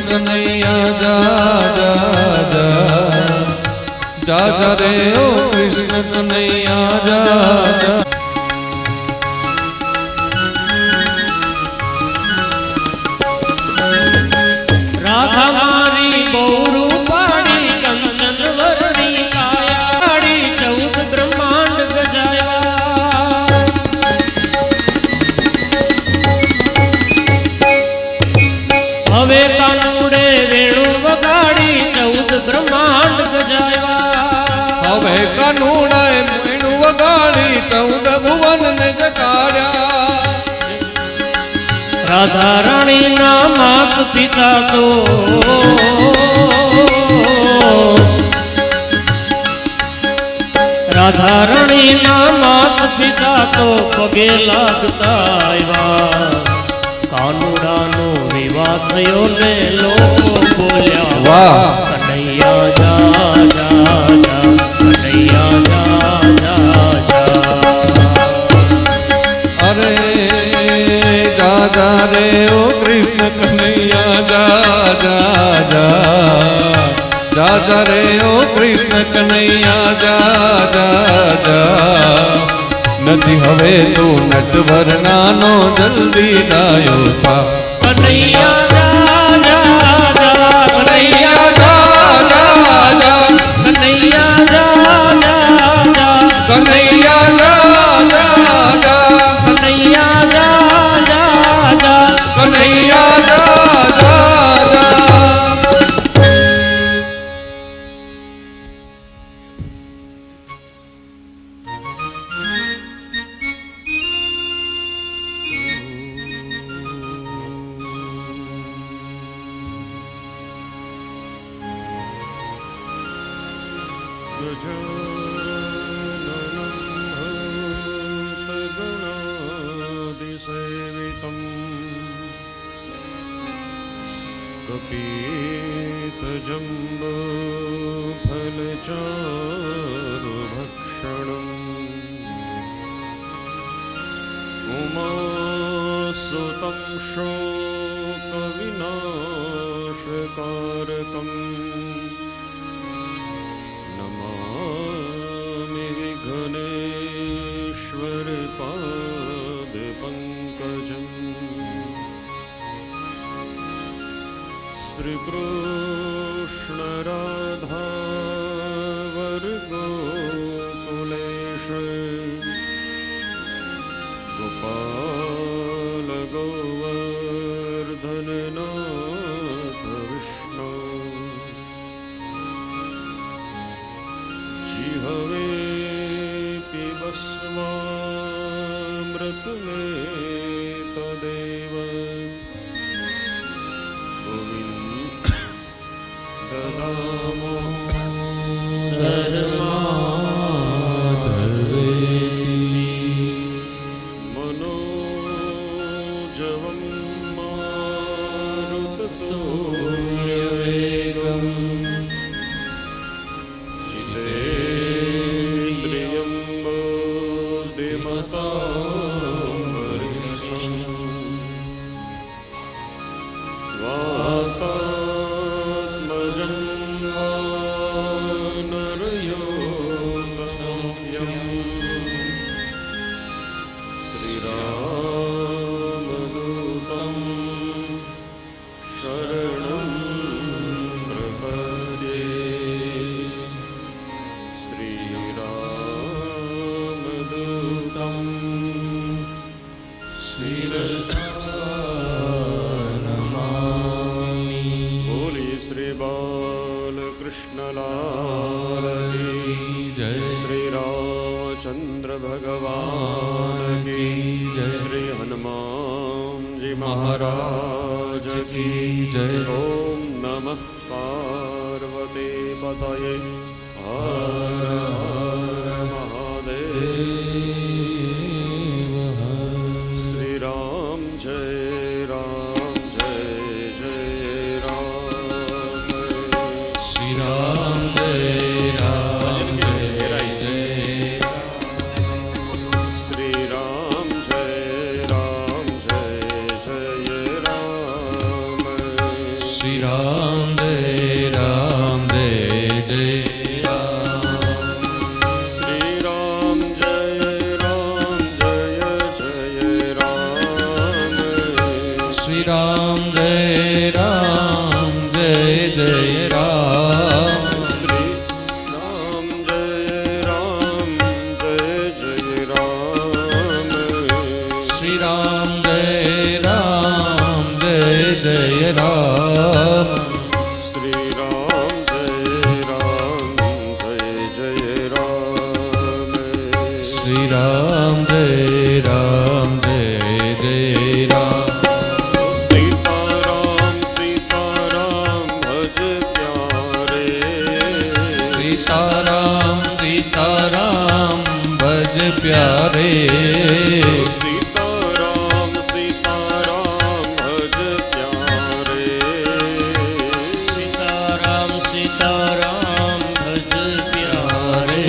કનૈયા જા જા જા રે ઓ કૃષ્ણ કનૈયા જા રાધા મારી બહુ રૂપાળી કંચન વરની કાયાળી 14 બ્રહ્માંડ ગજાયા હવે કાનુડે વેણુ વગાડી 14 બ્રહ્માંડ ગજાયા હવે કાનુડાએ વેણુ વગાડી 14 ભુવન ને જગાડ્યા રાધા રાણી ના માત પિતા તો રાધા રાણી ના માત પિતા તો પગે લાગતા આવ્યા કાનુડાનો વિવાહ થયો ને લોકો બોલ્યા વાહ કનૈયા જા જા જા કનૈયા જા જા જા અરે જા જા રે ઓ કૃષ્ણ કનૈયા જા જા જા જા રે ઓ કૃષ્ણ કનૈયા જા જા જા નથી હવે તું નટવર નાનો જલ્દી ડાયો થા કનૈયા જા જા જા કનૈયા જા જા જા કનૈયા જા જા જા કનૈયા જા જા જા કનૈયા જા જા જા કનૈયા જા જા જા कपीतजम्बो फलचारुभक्षणम् उमासुतं शोकविनाशकारकम् नमामि विघ्नेश्वरपादपङ्कजम् श्रीकृष्ण राधा वर्गोकुलेश गोपाल गोवर्धननाथ विष्णु जिहवे पिबस्वामृतमे तदेव मनोजवं मारुततुल्यवेगम् जितेन्द्रियं बुद्धिमतां वातात्मजं वानरयोगमह्यम् श्रीरामदूतं शरणं प्रपद्ये श्रीरामदूतं बोलिए श्री बालकृष्ण लाल की जय श्री रामचंद्र भगवान की जय श्री हनुमान जी महाराज की जय ओम नमः पार्वती पतये हर हर महादेव श्री राम जय राम जय जय राम श्री राम जय राम जय जय श्री राम जय राम जय जय राम રામ જય રામ જય જય રામ. શ્રી રામ જય રામ જય જય રામ. શ્રી રામ જય રામ જય જય રામ. શ્રી રામ જય રામ જય જય રામ. શ્રી રામ જય રામ જય જય રામ. શ્રી રામ જય રામ જય જય રામ. શ્રી રામ જય રામ જય જય રામ. સીતારામ સીતારામ ભજ પ્યારે. સીતારામ સીતારામ ભજ પ્યારે. સીતારામ સીતારામ ભજ પ્યારે. સીતારામ સીતારામ ભજ પ્યારે.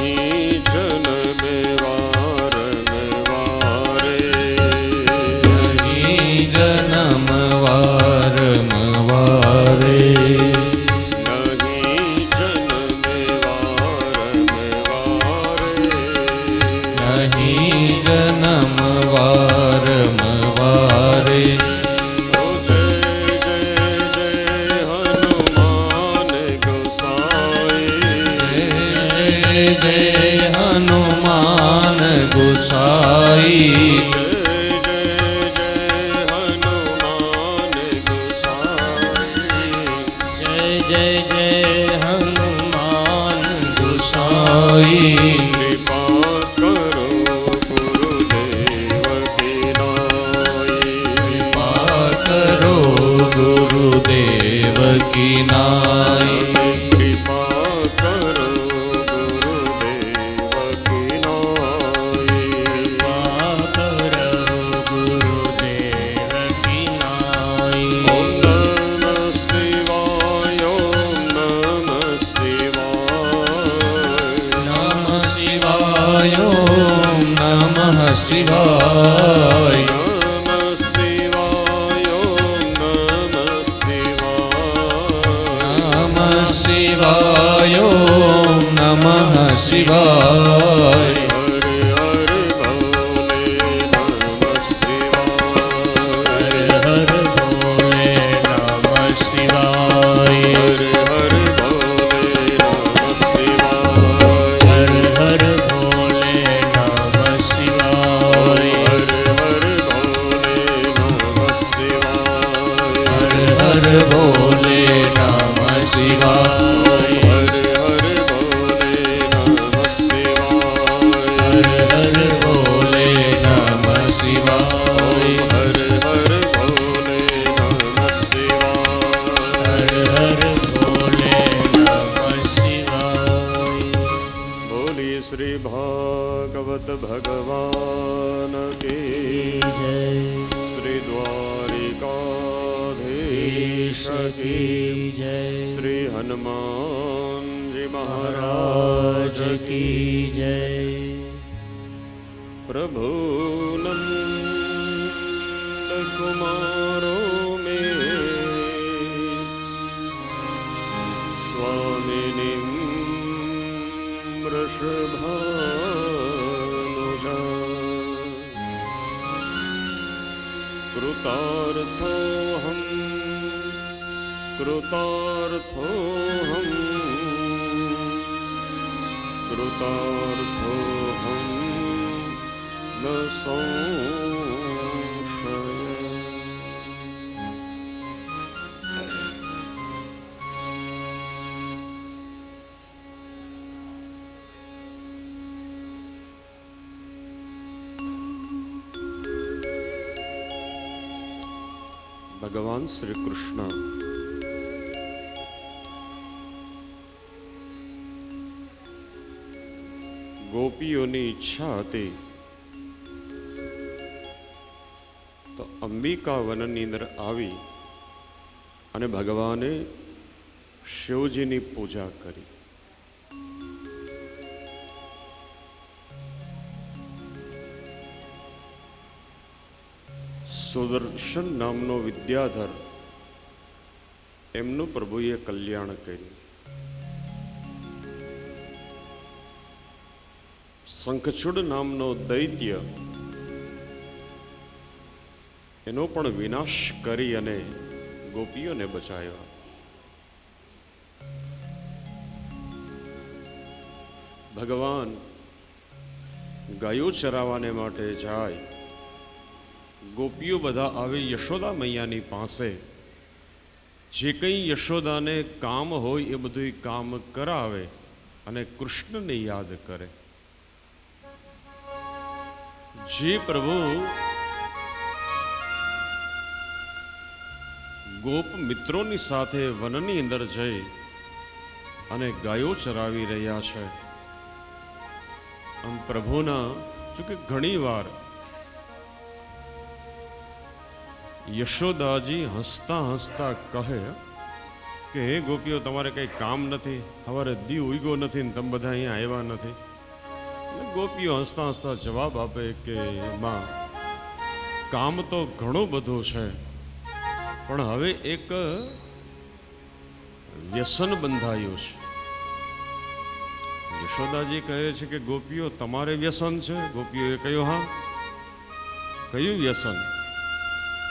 નહીં જનમે વારમે વારે. નહીં જનમ વારમ વારે. નહીં જનમે વારમે વારે. નહીં જનમ વારમ વારે. ઓ જય જય જય હનુમાન ગોસાઈ. જય જય હનુમાન ગુસાઈ. જય જય જય હનુમાન ગોસાઈ. જય જય જય હનુમાન ગુસાઈ. કૃપા કરો ગુરુદેવ કી નાઈ. કૃપા કરો ગુરુદેવ કી નાઈ. કૃપા કરો ગુરુદેવ કી નાઈ. કરો ગુરુદેવ કી નાઈ. ઓમ નમઃ શિવાય. ઓમ નમઃ શિવાય. નમઃ શિવાય. ઓમ નમઃ શિવાય. નમઃ શિવાય. ઓમ નમઃ શિવાય. નમઃ શિવાય. ઓમ નમઃ શિવાય. હરે હરે ભોલે નમઃ શિવાય. હર હર ભોલે નમઃ શિવાય. હરે હરે ભોલે નમઃ શિવાય. હર હર ભોલે નમઃ શિવાય. હરે હરે ભોલે નમઃ શિવાય. હર હર ભોલે નમઃ શિવાય. હરે હરે ભોલે નમઃ શિવાય. હર હર ભોલે નમઃ શિવાય. હરે હરે ભોલે નમઃ શિવાય. હર હર ભોલે નમઃ શિવાય. બોલીએ શ્રી ભાગવત ભગવાન કી જય શ્રી દ્વારિકાધીશ કી કી જય શ્રી હનુમાનજી મહારાજ મહારાજ કી જય. પ્રભુ નંદ કુમારો મે સ્વામિની વૃષભાનુજા કૃતાર્થોહમ કૃતાર્થોહમ કૃતાર્થોહમ ન સંશય. ભગવાન શ્રી કૃષ્ણ ગોપીઓની ઈચ્છા હતી તો અંબિકા વનની અંદર આવી અને ભગવાને શિવજીની પૂજા કરી. સુદર્શન નામનો વિદ્યાધર એમનું પ્રભુએ કલ્યાણ કર્યું. શંખચૂડ નામનો દૈત્ય એનો પણ વિનાશ કરી અને ગોપીઓને બચાવ્યા. ભગવાન ગાયો ચરાવવાને માટે જાય, ગોપીઓ બધા આવે યશોદા મૈયાની પાસે. જે કંઈ યશોદાને કામ હોય એ બધું કામ કરાવે અને કૃષ્ણને યાદ કરે. જે પ્રભુ ગોપ મિત્રોની સાથે વનની અંદર જઈ અને ગાયો ચરાવી રહ્યા છે. આમ પ્રભુના જોકે ઘણી વાર યશોદાજી હસતા હસતા કહે કે હે ગોપીઓ, તમારે કંઈ કામ નથી, સવારે દી ઉગ્યો નથી ને તમે બધા અહીંયા આવ્યા નથી. ગોપીઓ હસતા હસતા જવાબ આપે કે માં, કામ તો ઘણું બધું છે, પણ હવે એક વ્યસન બંધાયું છે. યશોદાજી કહે છે કે ગોપીઓ, તમારે વ્યસન છે? ગોપીઓએ કહ્યું હા. કયું વ્યસન?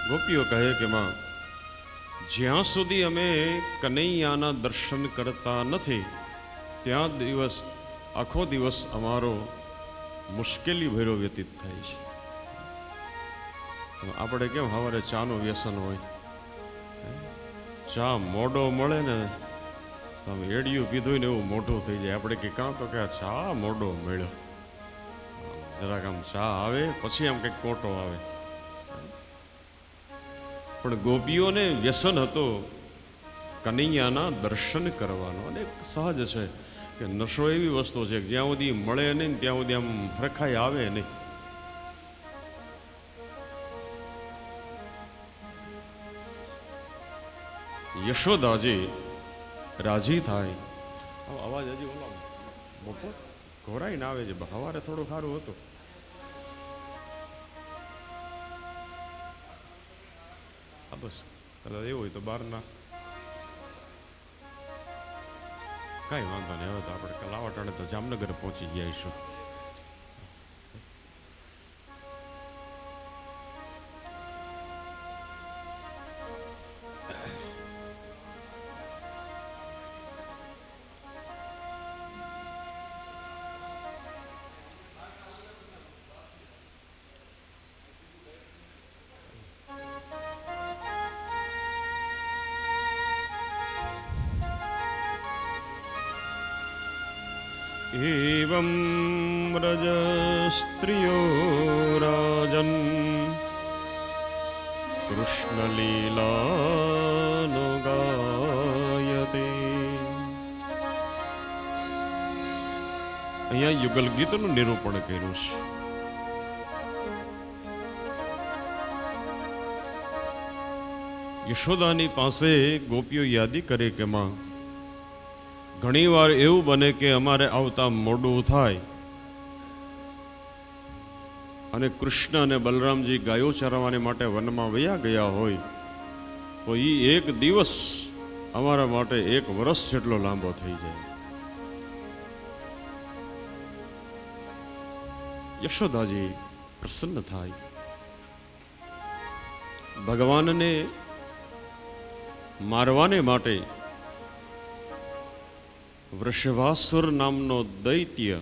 ગોપીઓ કહે કે માં, જ્યાં સુધી અમે કનૈયાના દર્શન કરતા નથી ત્યાં આખો દિવસ અમારો મુશ્કેલી ભર્યો વ્યતીત થાય છે. આપણે કેમ સવારે ચાનું વ્યસન હોય, ચા મોડો મળે ને આમ એડિયું પીધું ને એવું મોઢું થઈ જાય. આપણે કે કાં તો કે ચા મોડો મળ્યો, જરાક આમ ચા આવે પછી આમ કંઈક કોટો આવે. પણ ગોપીઓને વ્યસન હતો કનૈયાના દર્શન કરવાનો. અને સહજ છે કે નશો એવી વસ્તુ છે કે જ્યાં સુધી મળે નહીં ત્યાં સુધી આમ હરખાઈ આવે નહીં. યશોદાજી રાજી થાય. અવાજ હજી ઓલા મોટો ઘોરાઈને આવે છે. સવારે થોડું સારું હતું. બસ કદાચ એવું હોય તો બહારના કાંઈ વાંધો નહીં. હવે તો આપણે કલાવટાણે તો જામનગર પહોંચી જઈશું. एवं व्रज स्त्रियो राजन् कृष्णलीलानु गायते. અહીંયા યુગલ ગીતનું નિરૂપણ કર્યું છે. યશોદાની પાસે ગોપીઓ યાદી કરે કે માં, ઘણી વાર એવું બને કે અમારે આવતા મોડું થાય અને કૃષ્ણ અને બલરામજી ગાયો ચરાવવા માટે વનમાં વયા ગયા હોય તો એ એક દિવસ અમારા માટે 1 વર્ષ જેટલો લાંબો થઈ જાય. યશોદાજી પ્રસન્ન થાય. ભગવાનને મારવાને માટે વૃષભાસુર નામનો દૈત્ય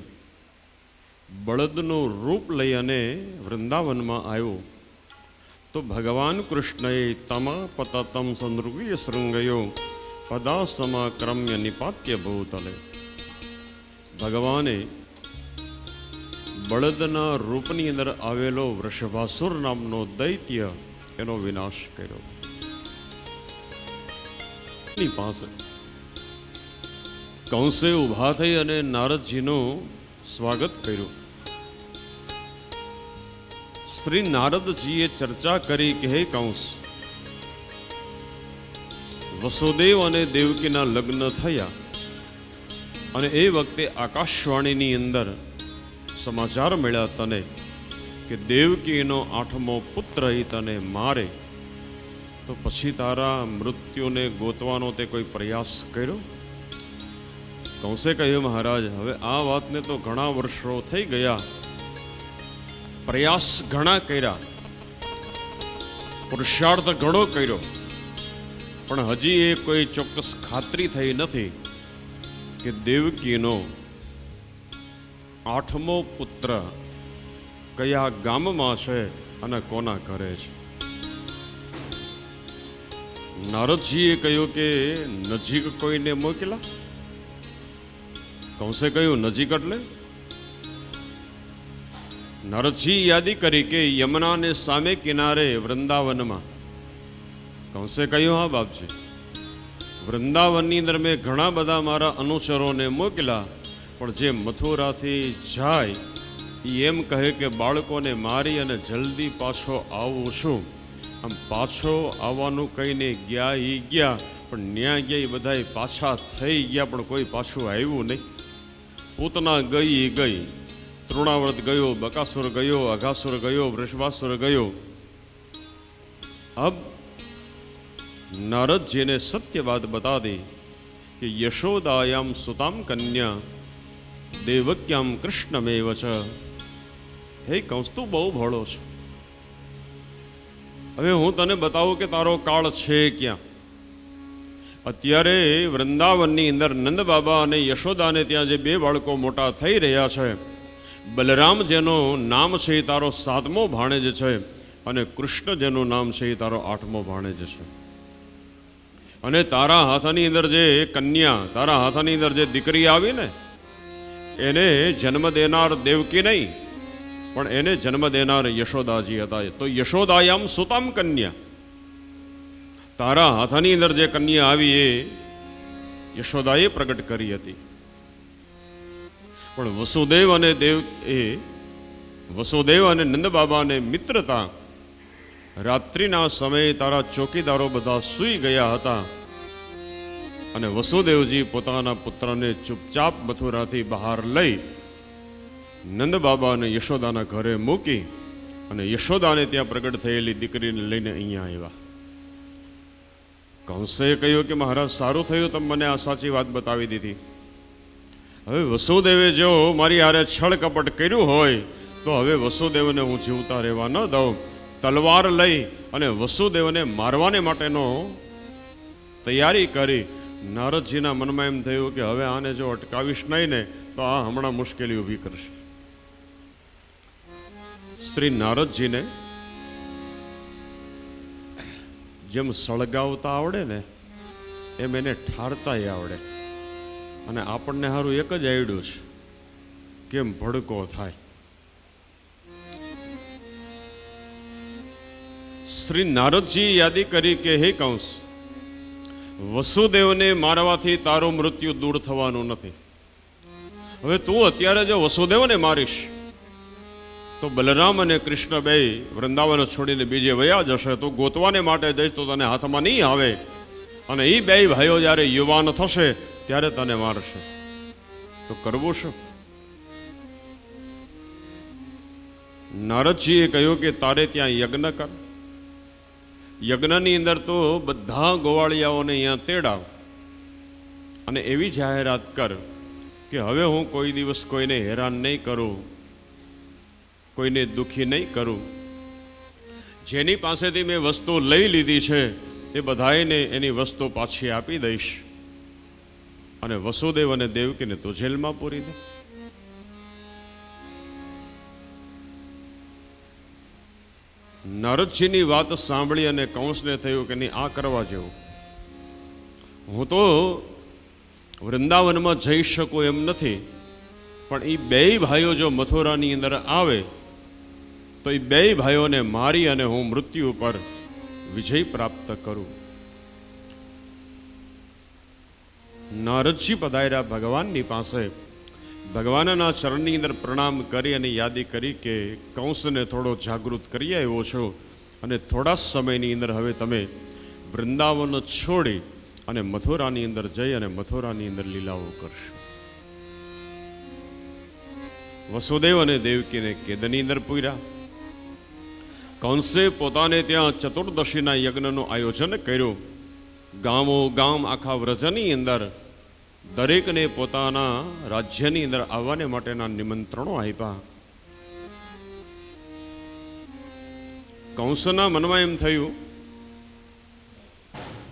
બળદનું રૂપ લઈ અને વૃંદાવનમાં આવ્યો તો ભગવાન કૃષ્ણએ તમ પતતમ સંદૃગીય શૃંગયો પદાસમાક્રમ્ય નિપાત્ય ભૂતલે. ભગવાને બળદના રૂપની અંદર આવેલો વૃષભાસુર નામનો દૈત્ય એનો વિનાશ કર્યો. એની પાસે કંસે ઊભા થઈ અને નારદજીનું સ્વાગત કર્યું. શ્રી નારદજીએ ચર્ચા કરી કે હે કંસ, વસુદેવ અને દેવકીના લગ્ન થયા અને એ વખતે આકાશવાણીની અંદર સમાચાર મળ્યા તને કે દેવકીનો 8મો પુત્ર તને મારે તો પછી તારા મૃત્યુને ગોતવાનો તે કોઈ પ્રયાસ કર્યો? કંસે કહ્યું, મહારાજ હવે આ વાતને તો ઘણા વર્ષો થઈ ગયા, પ્રયાસ ઘણા કર્યા, પુરુષાર્થ ઘણો કર્યો, પણ હજી એ કોઈ ચોક્કસ ખાતરી થઈ નથી કે દેવકીનો 8મો પુત્ર કયા ગામમાં છે અને કોના ઘરે છે. નારદજીએ કહ્યું કે નજીક કોઈને મોકલા. કંસે કહ્યું, નજીક એટલે? નારદજી યાદી કરી કે યમુનાને સામે કિનારે વૃંદાવનમાં. કંસે કહ્યું, હા બાપજી, વૃંદાવનની અંદર મેં ઘણા બધા મારા અનુચરોને મોકલા, પણ જે મથુરાથી જાય એ એમ કહે કે બાળકોને મારી અને જલ્દી પાછો આવું છું. આમ પાછો આવવાનું કહીને ગયા એ ગયા, પણ ન્યા ગયા એ બધા પાછા થઈ ગયા, પણ કોઈ પાછું આવ્યું નહીં. પૂતના ગઈ એ ગઈ, તૃણાવ્રત ગયો, બકાસુર ગયો, અઘાસુર ગયો, વૃષભાસુર ગયો. અબ नारद जी ने सत्य बात बता दी कि यशोदायाम सुताम कन्या देवक्याम कृष्णमेव च. हे कंस, તું બહુ ભોળો છે. હવે હું તને બતાવું કે તારો કાળ છે ક્યાં. અત્યારે વૃંદાવનની અંદર નંદ બાબા અને યશોદાને ત્યાં જે બે બાળકો મોટા થઈ રહ્યા છે, બલરામ જેનું નામ છે એ તારો 7મો ભાણેજ છે, અને કૃષ્ણ જેનું નામ છે એ તારો 8મો ભાણેજ છે. અને તારા હાથની અંદર જે કન્યા, તારા હાથની અંદર જે દીકરી આવી ને, એને જન્મ દેનાર દેવકી નહીં, પણ એને જન્મ દેનાર યશોદાજી હતા. તો યશોદાયામ સુતામ કન્યા, તારા હાથની અંદર જે કન્યા આવી એ યશોદાએ પ્રગટ કરી હતી. પણ વસુદેવ અને નંદ બાબાને મિત્રતા, રાત્રિના સમયે તારા ચોકીદારો બધા સૂઈ ગયા હતા, અને વસુદેવજી પોતાના પુત્રને ચૂપચાપ મથુરાથી બહાર લઈ નંદ બાબા અને યશોદાના ઘરે મૂકી અને યશોદાને ત્યાં પ્રગટ થયેલી દીકરીને લઈને અહીંયા આવ્યા. કંસે કહ્યું કે મહારાજ, સારું થયું તમે મને આ સાચી વાત બતાવી દીધી. હવે વસુદેવે જો મારી હારે છળ કપટ કર્યું હોય તો હવે વસુદેવને હું જીવતા રહેવા ન દઉં. તલવાર લઈ અને વસુદેવને મારવાને માટેનો તૈયારી કરી. નારદજીના મનમાં એમ થયું કે હવે આને જો અટકાવીશ નહીં ને તો આ હમણાં મુશ્કેલી ઊભી કરશે. શ્રી નારદજીને જેમ સળગાવતા આવડે ને એમ એને ઠારતા આવડે, અને આપણને સારું એક જ આવડ્યું છે કેમ ભડકો થાય. શ્રી નારદજી યાદી કરી કે હે કંસ, વસુદેવને મારવાથી તારું મૃત્યુ દૂર થવાનું નથી. હવે તું અત્યારે જો વસુદેવને મારીશ તો બલરામ અને કૃષ્ણ બે વૃંદાવન છોડીને બીજે વયા જશે. તું ગોતવાને માટે જઈશ તો તને હાથમાં નહીં આવે, અને એ બે ભાઈઓ જ્યારે યુવાન થશે ત્યારે તને મારશે. તો કરવું શું? નારદજીએ કહ્યું કે તારે ત્યાં યજ્ઞ કર. યજ્ઞની અંદર તો બધા ગોવાળિયાઓને અહીંયા તેડાવ અને એવી જાહેરાત કર કે હવે હું કોઈ દિવસ કોઈને હેરાન નહીં કરું, કોઈને દુઃખી નહીં કરું. જેની પાસેથી મેં વસ્તુ લઈ લીધી છે એ બધાને એની વસ્તુ પાછી આપી દઈશ, અને વસુદેવ અને દેવકીને તો જેલમાં પૂરી દે. નારદજીની વાત સાંભળી અને કંસને થયું કે નહીં, આ કરવા જેવું. હું તો વૃંદાવનમાં જઈ શકું એમ નથી, પણ એ બે ભાઈઓ જો મથુરાની અંદર આવે તો એ બે ભાઈઓને મારી અને હું મૃત્યુ પર વિજય પ્રાપ્ત કરું. નારદજી પધાર્યા ભગવાનની પાસે. ભગવાનના ચરણની અંદર પ્રણામ કરી અને યાદી કરી કે કંસને થોડો જાગૃત કરી આવ્યો છો, અને થોડા સમયની અંદર હવે તમે વૃંદાવન છોડી અને મથુરાની અંદર જઈ અને મથુરાની અંદર લીલાઓ કરશો. વસુદેવ અને દેવકીને કેદની અંદર પૂર્યા. કંસે પોતાને ત્યાં ચતુર્દશીના યજ્ઞનું આયોજન કર્યું. ગામો ગામ આખા વ્રજની અંદર દરેકને પોતાના રાજ્યની અંદર આવવાને માટેના નિમંત્રણો આપ્યા. કંસના મનમાં એમ થયું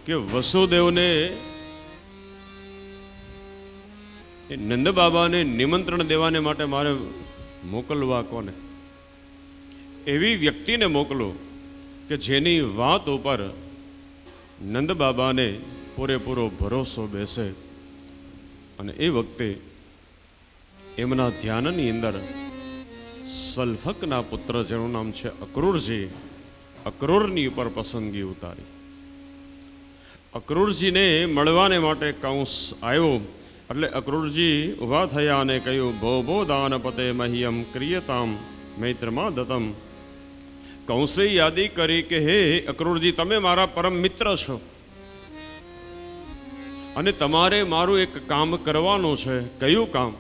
કે વસુદેવને નંદ બાબાને નિમંત્રણ દેવાને માટે મારે મોકલવા કોને? એવી વ્યક્તિને મોકલો કે જેની વાત ઉપર નંદ બાબાને પૂરેપૂરો ભરોસો બેસે. અને એ વખતે એમના ધ્યાનની અંદર સલ્ફકના પુત્ર જેનું નામ છે અક્રૂરજી, અક્રૂરની ઉપર પસંદગી ઉતારી. અક્રૂરજીને મળવાને માટે કંસ આવ્યો એટલે અક્રૂરજી ઊભા થયા અને કહ્યું, ભો ભો દાનપતે મહ્યમ ક્રિયતામ મૈત્રમાં દતમ. કંસે યાદી કરી કે હે અક્રૂરજી, તમે મારા પરમ મિત્ર છો અને તમારે મારું એક કામ કરવાનું છે. કયું કામ?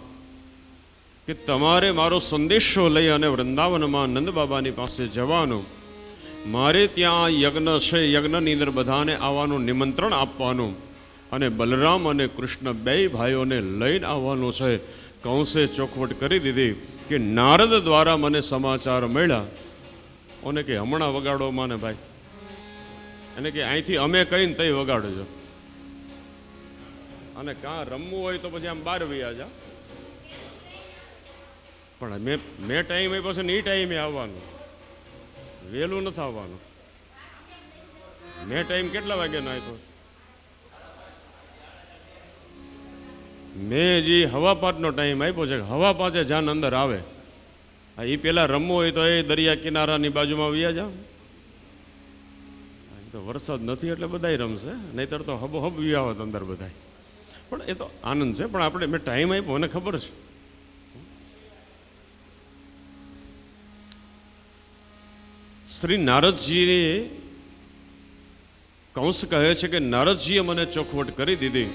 કે તમારે મારો સંદેશો લઈ અને વૃંદાવનમાં નંદ બાબાની પાસે જવાનું. મારે ત્યાં યજ્ઞ છે, યજ્ઞની અંદર બધાને આવવાનું નિમંત્રણ આપવાનું અને બલરામ અને કૃષ્ણ બે ભાઈઓને લઈને આવવાનું છે. કંસે ચોખવટ કરી દીધી કે નારદ દ્વારા મને સમાચાર મળ્યા. ઓને કે હમણાં વગાડો માને ભાઈ, એને કે અહીંથી અમે કહીને તઈ વગાડજો, અને કાં રમવું હોય તો પછી આમ બહાર વયા જા. પણ મેં ટાઈમ આપ્યો છે ને એ ટાઈમે આવવાનું, વહેલું નથી આવવાનું. મેં ટાઈમ કેટલા વાગ્યાનો આપ્યો? મેં જે હવા પાંચનો ટાઈમ આપ્યો છે. હવા પાંચે જાન અંદર આવે. એ પેલા રમવું હોય તો એ દરિયા કિનારાની બાજુમાં વયા જા. તો વરસાદ નથી એટલે બધાય રમશે, નહીતર તો હબ હબ વ્યાવત અંદર બધાય. પણ એ તો આનંદ છે. પણ આપણે મેં ટાઈમ આપ્યો, મને ખબર છે. શ્રી નારદજીએ, કંસ કહે છે કે નારદજીએ મને ચોખવટ કરી દીધી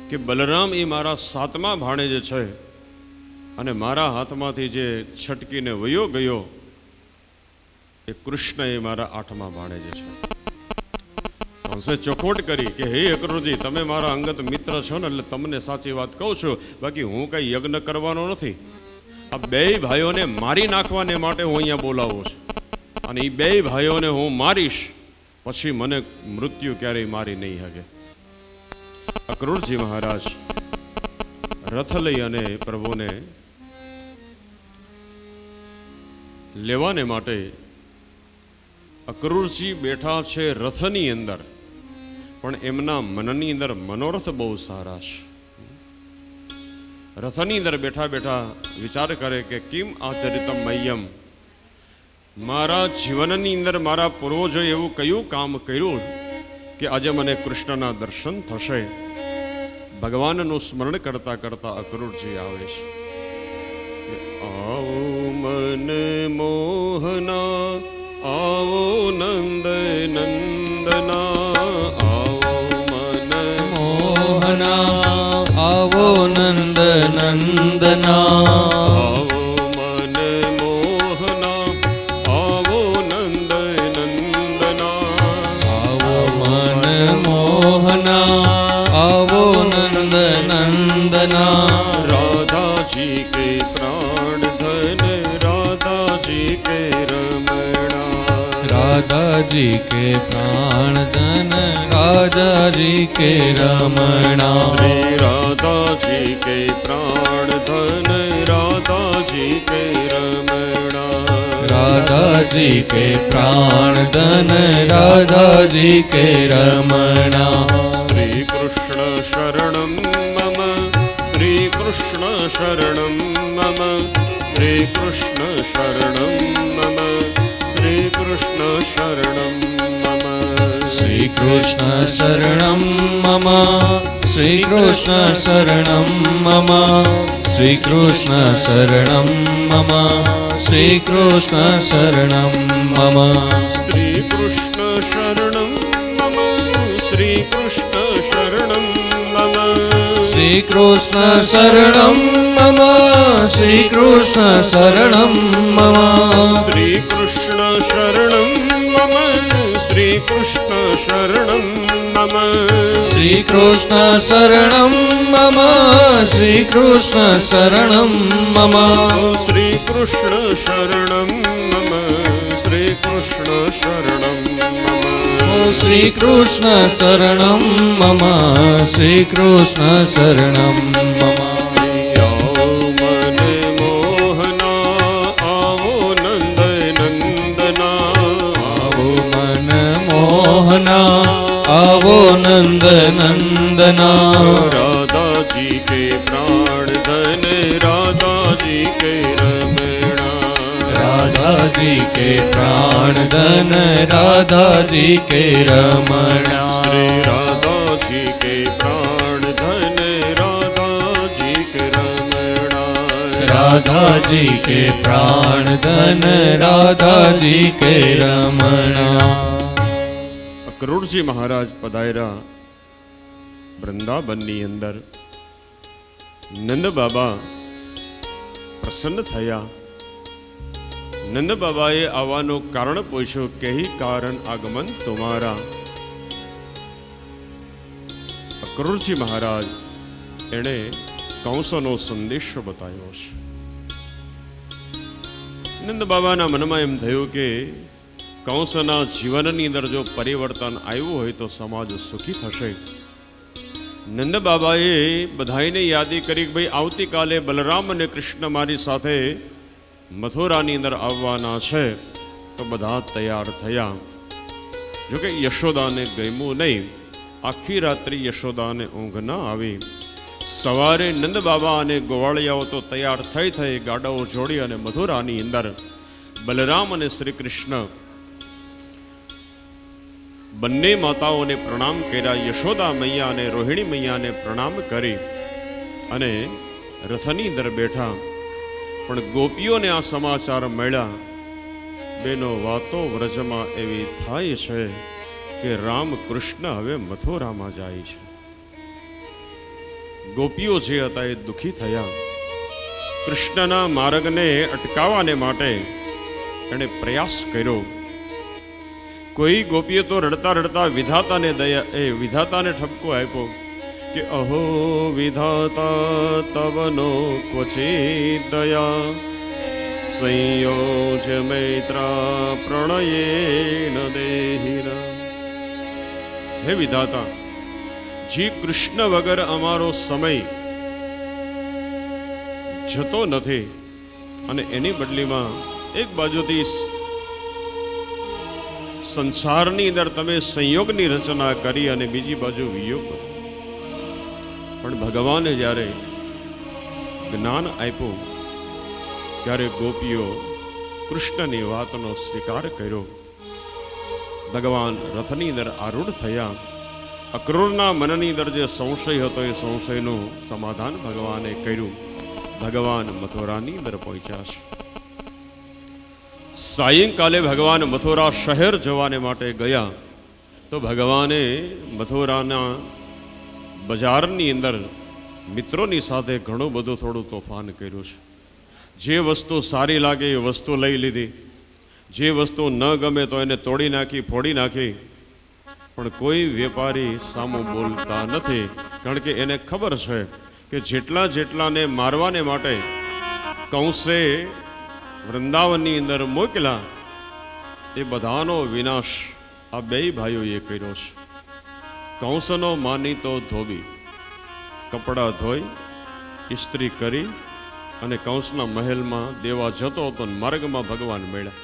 કે બલરામ એ મારા 7મા ભાણેજ છે અને મારા હાથમાંથી જે છટકીને વયો ગયો એ કૃષ્ણ એ મારા 8મા ભાણેજ છે. કંસે ચોખવટ કરી કે હે અક્રૂરજી, તમે મારા અંગત મિત્ર છો ને એટલે તમને સાચી વાત કહું છું, બાકી હું કઈ યજ્ઞ કરવાનો નથી. આ બે ભાઈઓને મારી નાખવાને માટે હું અહીંયા બોલાવું છું અને એ બે ભાઈઓને હું મારીશ, પછી મને મૃત્યુ ક્યારેય મારી નહીં શકે. અક્રૂરજી મહારાજ રથ લઈ અને પ્રભુને લેવાને માટે અક્રૂરજી બેઠા છે રથની અંદર, પણ એમના મનની અંદર મનોરથ બહુ સારા છે. રથની અંદર બેઠા બેઠા વિચાર કરે કે કિમ આચરિતમ મય્યમ, મારા જીવનની અંદર મારા પૂર્વજોએ એવું કયું કામ કર્યું કે આજે મને કૃષ્ણના દર્શન થશે. ભગવાનનું સ્મરણ કરતા કરતા અક્રૂરજી આવે છે. આવો મન મોહના, આવો નંદ નંદના, આવો મન મોહના, આવો નંદ નંદના, આવો મન મોહના, આવો નંદ નંદના, આવો મન મોહના, આવો નંદ નંદના. રાધાજી કે પ્રાણ ધન, રાધાજી કે રમણા, રાધાજી કે પ્રાણ ધન, રાધાજી કે રમણા. શ્રી રાધાજી કે પ્રાણ ધન, રાધાજી કે રમણા, રાધાજી કે પ્રાણ ધન, રાધાજી કે રમણા. શ્રી કૃષ્ણ શરણમ મમ, શ્રી કૃષ્ણ શરણમ મમ, શ્રી કૃષ્ણ શરણમ મમ, શ્રી કૃષ્ણ શરણમ મમ, શ્રી કૃષ્ણ શરણમ મમ, શ્રી કૃષ્ણ શરણમ મમ, શ્રી કૃષ્ણ શરણમ મમ, શ્રી કૃષ્ણ શરણમ મમ. શ્રી કૃષ્ણ શરણમ મમ, શ્રી કૃષ્ણ શરણમ મમ, શ્રી કૃષ્ણ શરણમ મમ, શ્રી કૃષ્ણ શરણમ મમ, શ્રી કૃષ્ણ શરણં મમ શ્રી કૃષ્ણ શરણં મમ શ્રી કૃષ્ણ શરણમ મમ શ્રી કૃષ્ણ શરણમ મમ શ્રી કૃષ્ણ શરણં મમ શ્રી કૃષ્ણ શરણં મમ શ્રી કૃષ્ણ શરણમ મમ શ્રી કૃષ્ણ શરણમ મમ આવો મને મોહના આવો નંદ નંદના આવો મન મોહના આવો નંદ નંદના રાધાજી કે પ્રાણ ધન રાધાજી કે રમણા રાધાજી કે પ્રાણ ધન રાધાજી કે રમણા શ્રી રાધાજી કે પ્રાણ ધન રાધાજી કે રમણા રાધાજી કે પ્રાણ ધન રાધાજી કે રમણા કરોડજી મહારાજ પધાર્યા વૃંદાવનની અંદર. નંદ બાબા પ્રસન્ન થયા. નંદ બાબાએ આવવાનું કારણ પૂછ્યું, કેહી કારણ આગમન તુમારા. કરોડજી મહારાજ એણે કંસનો સંદેશો બતાવ્યો છે. નંદ બાબાના મનમાં એમ થયું કે કંસના જીવનની અંદર જો પરિવર્તન આવ્યું હોય તો સમાજ સુખી થશે. નંદ બાબાએ બધાઈને યાદી કરી કે ભાઈ આવતીકાલે બલરામ અને કૃષ્ણ મારી સાથે મથુરાની અંદર આવવાના છે. તો બધા તૈયાર થયા. જોકે યશોદાને ગમ્યું નહીં. આખી રાત્રિ યશોદાને ઊંઘ ન આવી. સવારે નંદ બાબા અને ગોવાળિયાઓ તો તૈયાર થઈ ગાડાઓ જોડી અને મથુરાની અંદર બલરામ અને શ્રી કૃષ્ણ બંને માતાઓને પ્રણામ કર્યા. યશોદા મૈયા અને રોહિણી મૈયાને પ્રણામ કરી અને રથની અંદર બેઠા. પણ ગોપીઓને આ સમાચાર મળ્યા, બેનો વાતો વ્રજમાં એવી થાય છે કે રામ કૃષ્ણ હવે મથુરામાં જાય છે. ગોપીઓ જે હતા એ દુઃખી થયા. કૃષ્ણના માર્ગને અટકાવવાને માટે એણે પ્રયાસ કર્યો. કોઈ ગોપીએ તો રડતા રડતા વિધાતાને ઠપકો આપ્યો કે અહો વિધાતા તવનો ક્વચિત દયા સંયોજ મૈત્રા પ્રણયેન દેહિના. હે વિધાતા, જી કૃષ્ણ વગર અમારો સમય જતો નથી અને એની બદલીમાં એક બાજુથી સંસારની અંદર તમે સંયોગની રચના કરી અને બીજી બાજુ વિયોગ. પણ ભગવાને જ્યારે જ્ઞાન આપ્યું ત્યારે ગોપીઓ કૃષ્ણની વાતનો સ્વીકાર કર્યો. ભગવાન રથની અંદર આરૂઢ થયા. અક્રૂરના મનની અંદર જે સંશય હતો એ સંશયનું સમાધાન ભગવાને કર્યું. ભગવાન મથુરાની અંદર પહોંચ્યા છે. સાયંકાલે ભગવાન મથુરા શહેર જવાને માટે ગયા તો ભગવાને મથુરાના બજારની અંદર મિત્રોની સાથે ઘણું બધું થોડું તોફાન કર્યું છે. જે વસ્તુ સારી લાગે એ વસ્તુ લઈ લીધી. જે વસ્તુ ન ગમે તો એને તોડી નાખી, ફોડી નાખી. પણ કોઈ વેપારી સામું બોલતા નથી, કારણ કે એને ખબર છે કે જેટલાને મારવાને માટે કંસે વૃંદાવનની અંદર મોકલા એ બધાનો વિનાશ આ બેય ભાઈઓએ કર્યો છે. કંસનો માનીતો ધોબી કપડાં ધોઈ ઇસ્ત્રી કરી અને કંસના મહેલમાં દેવા જતો હતો. માર્ગમાં ભગવાન મળ્યા.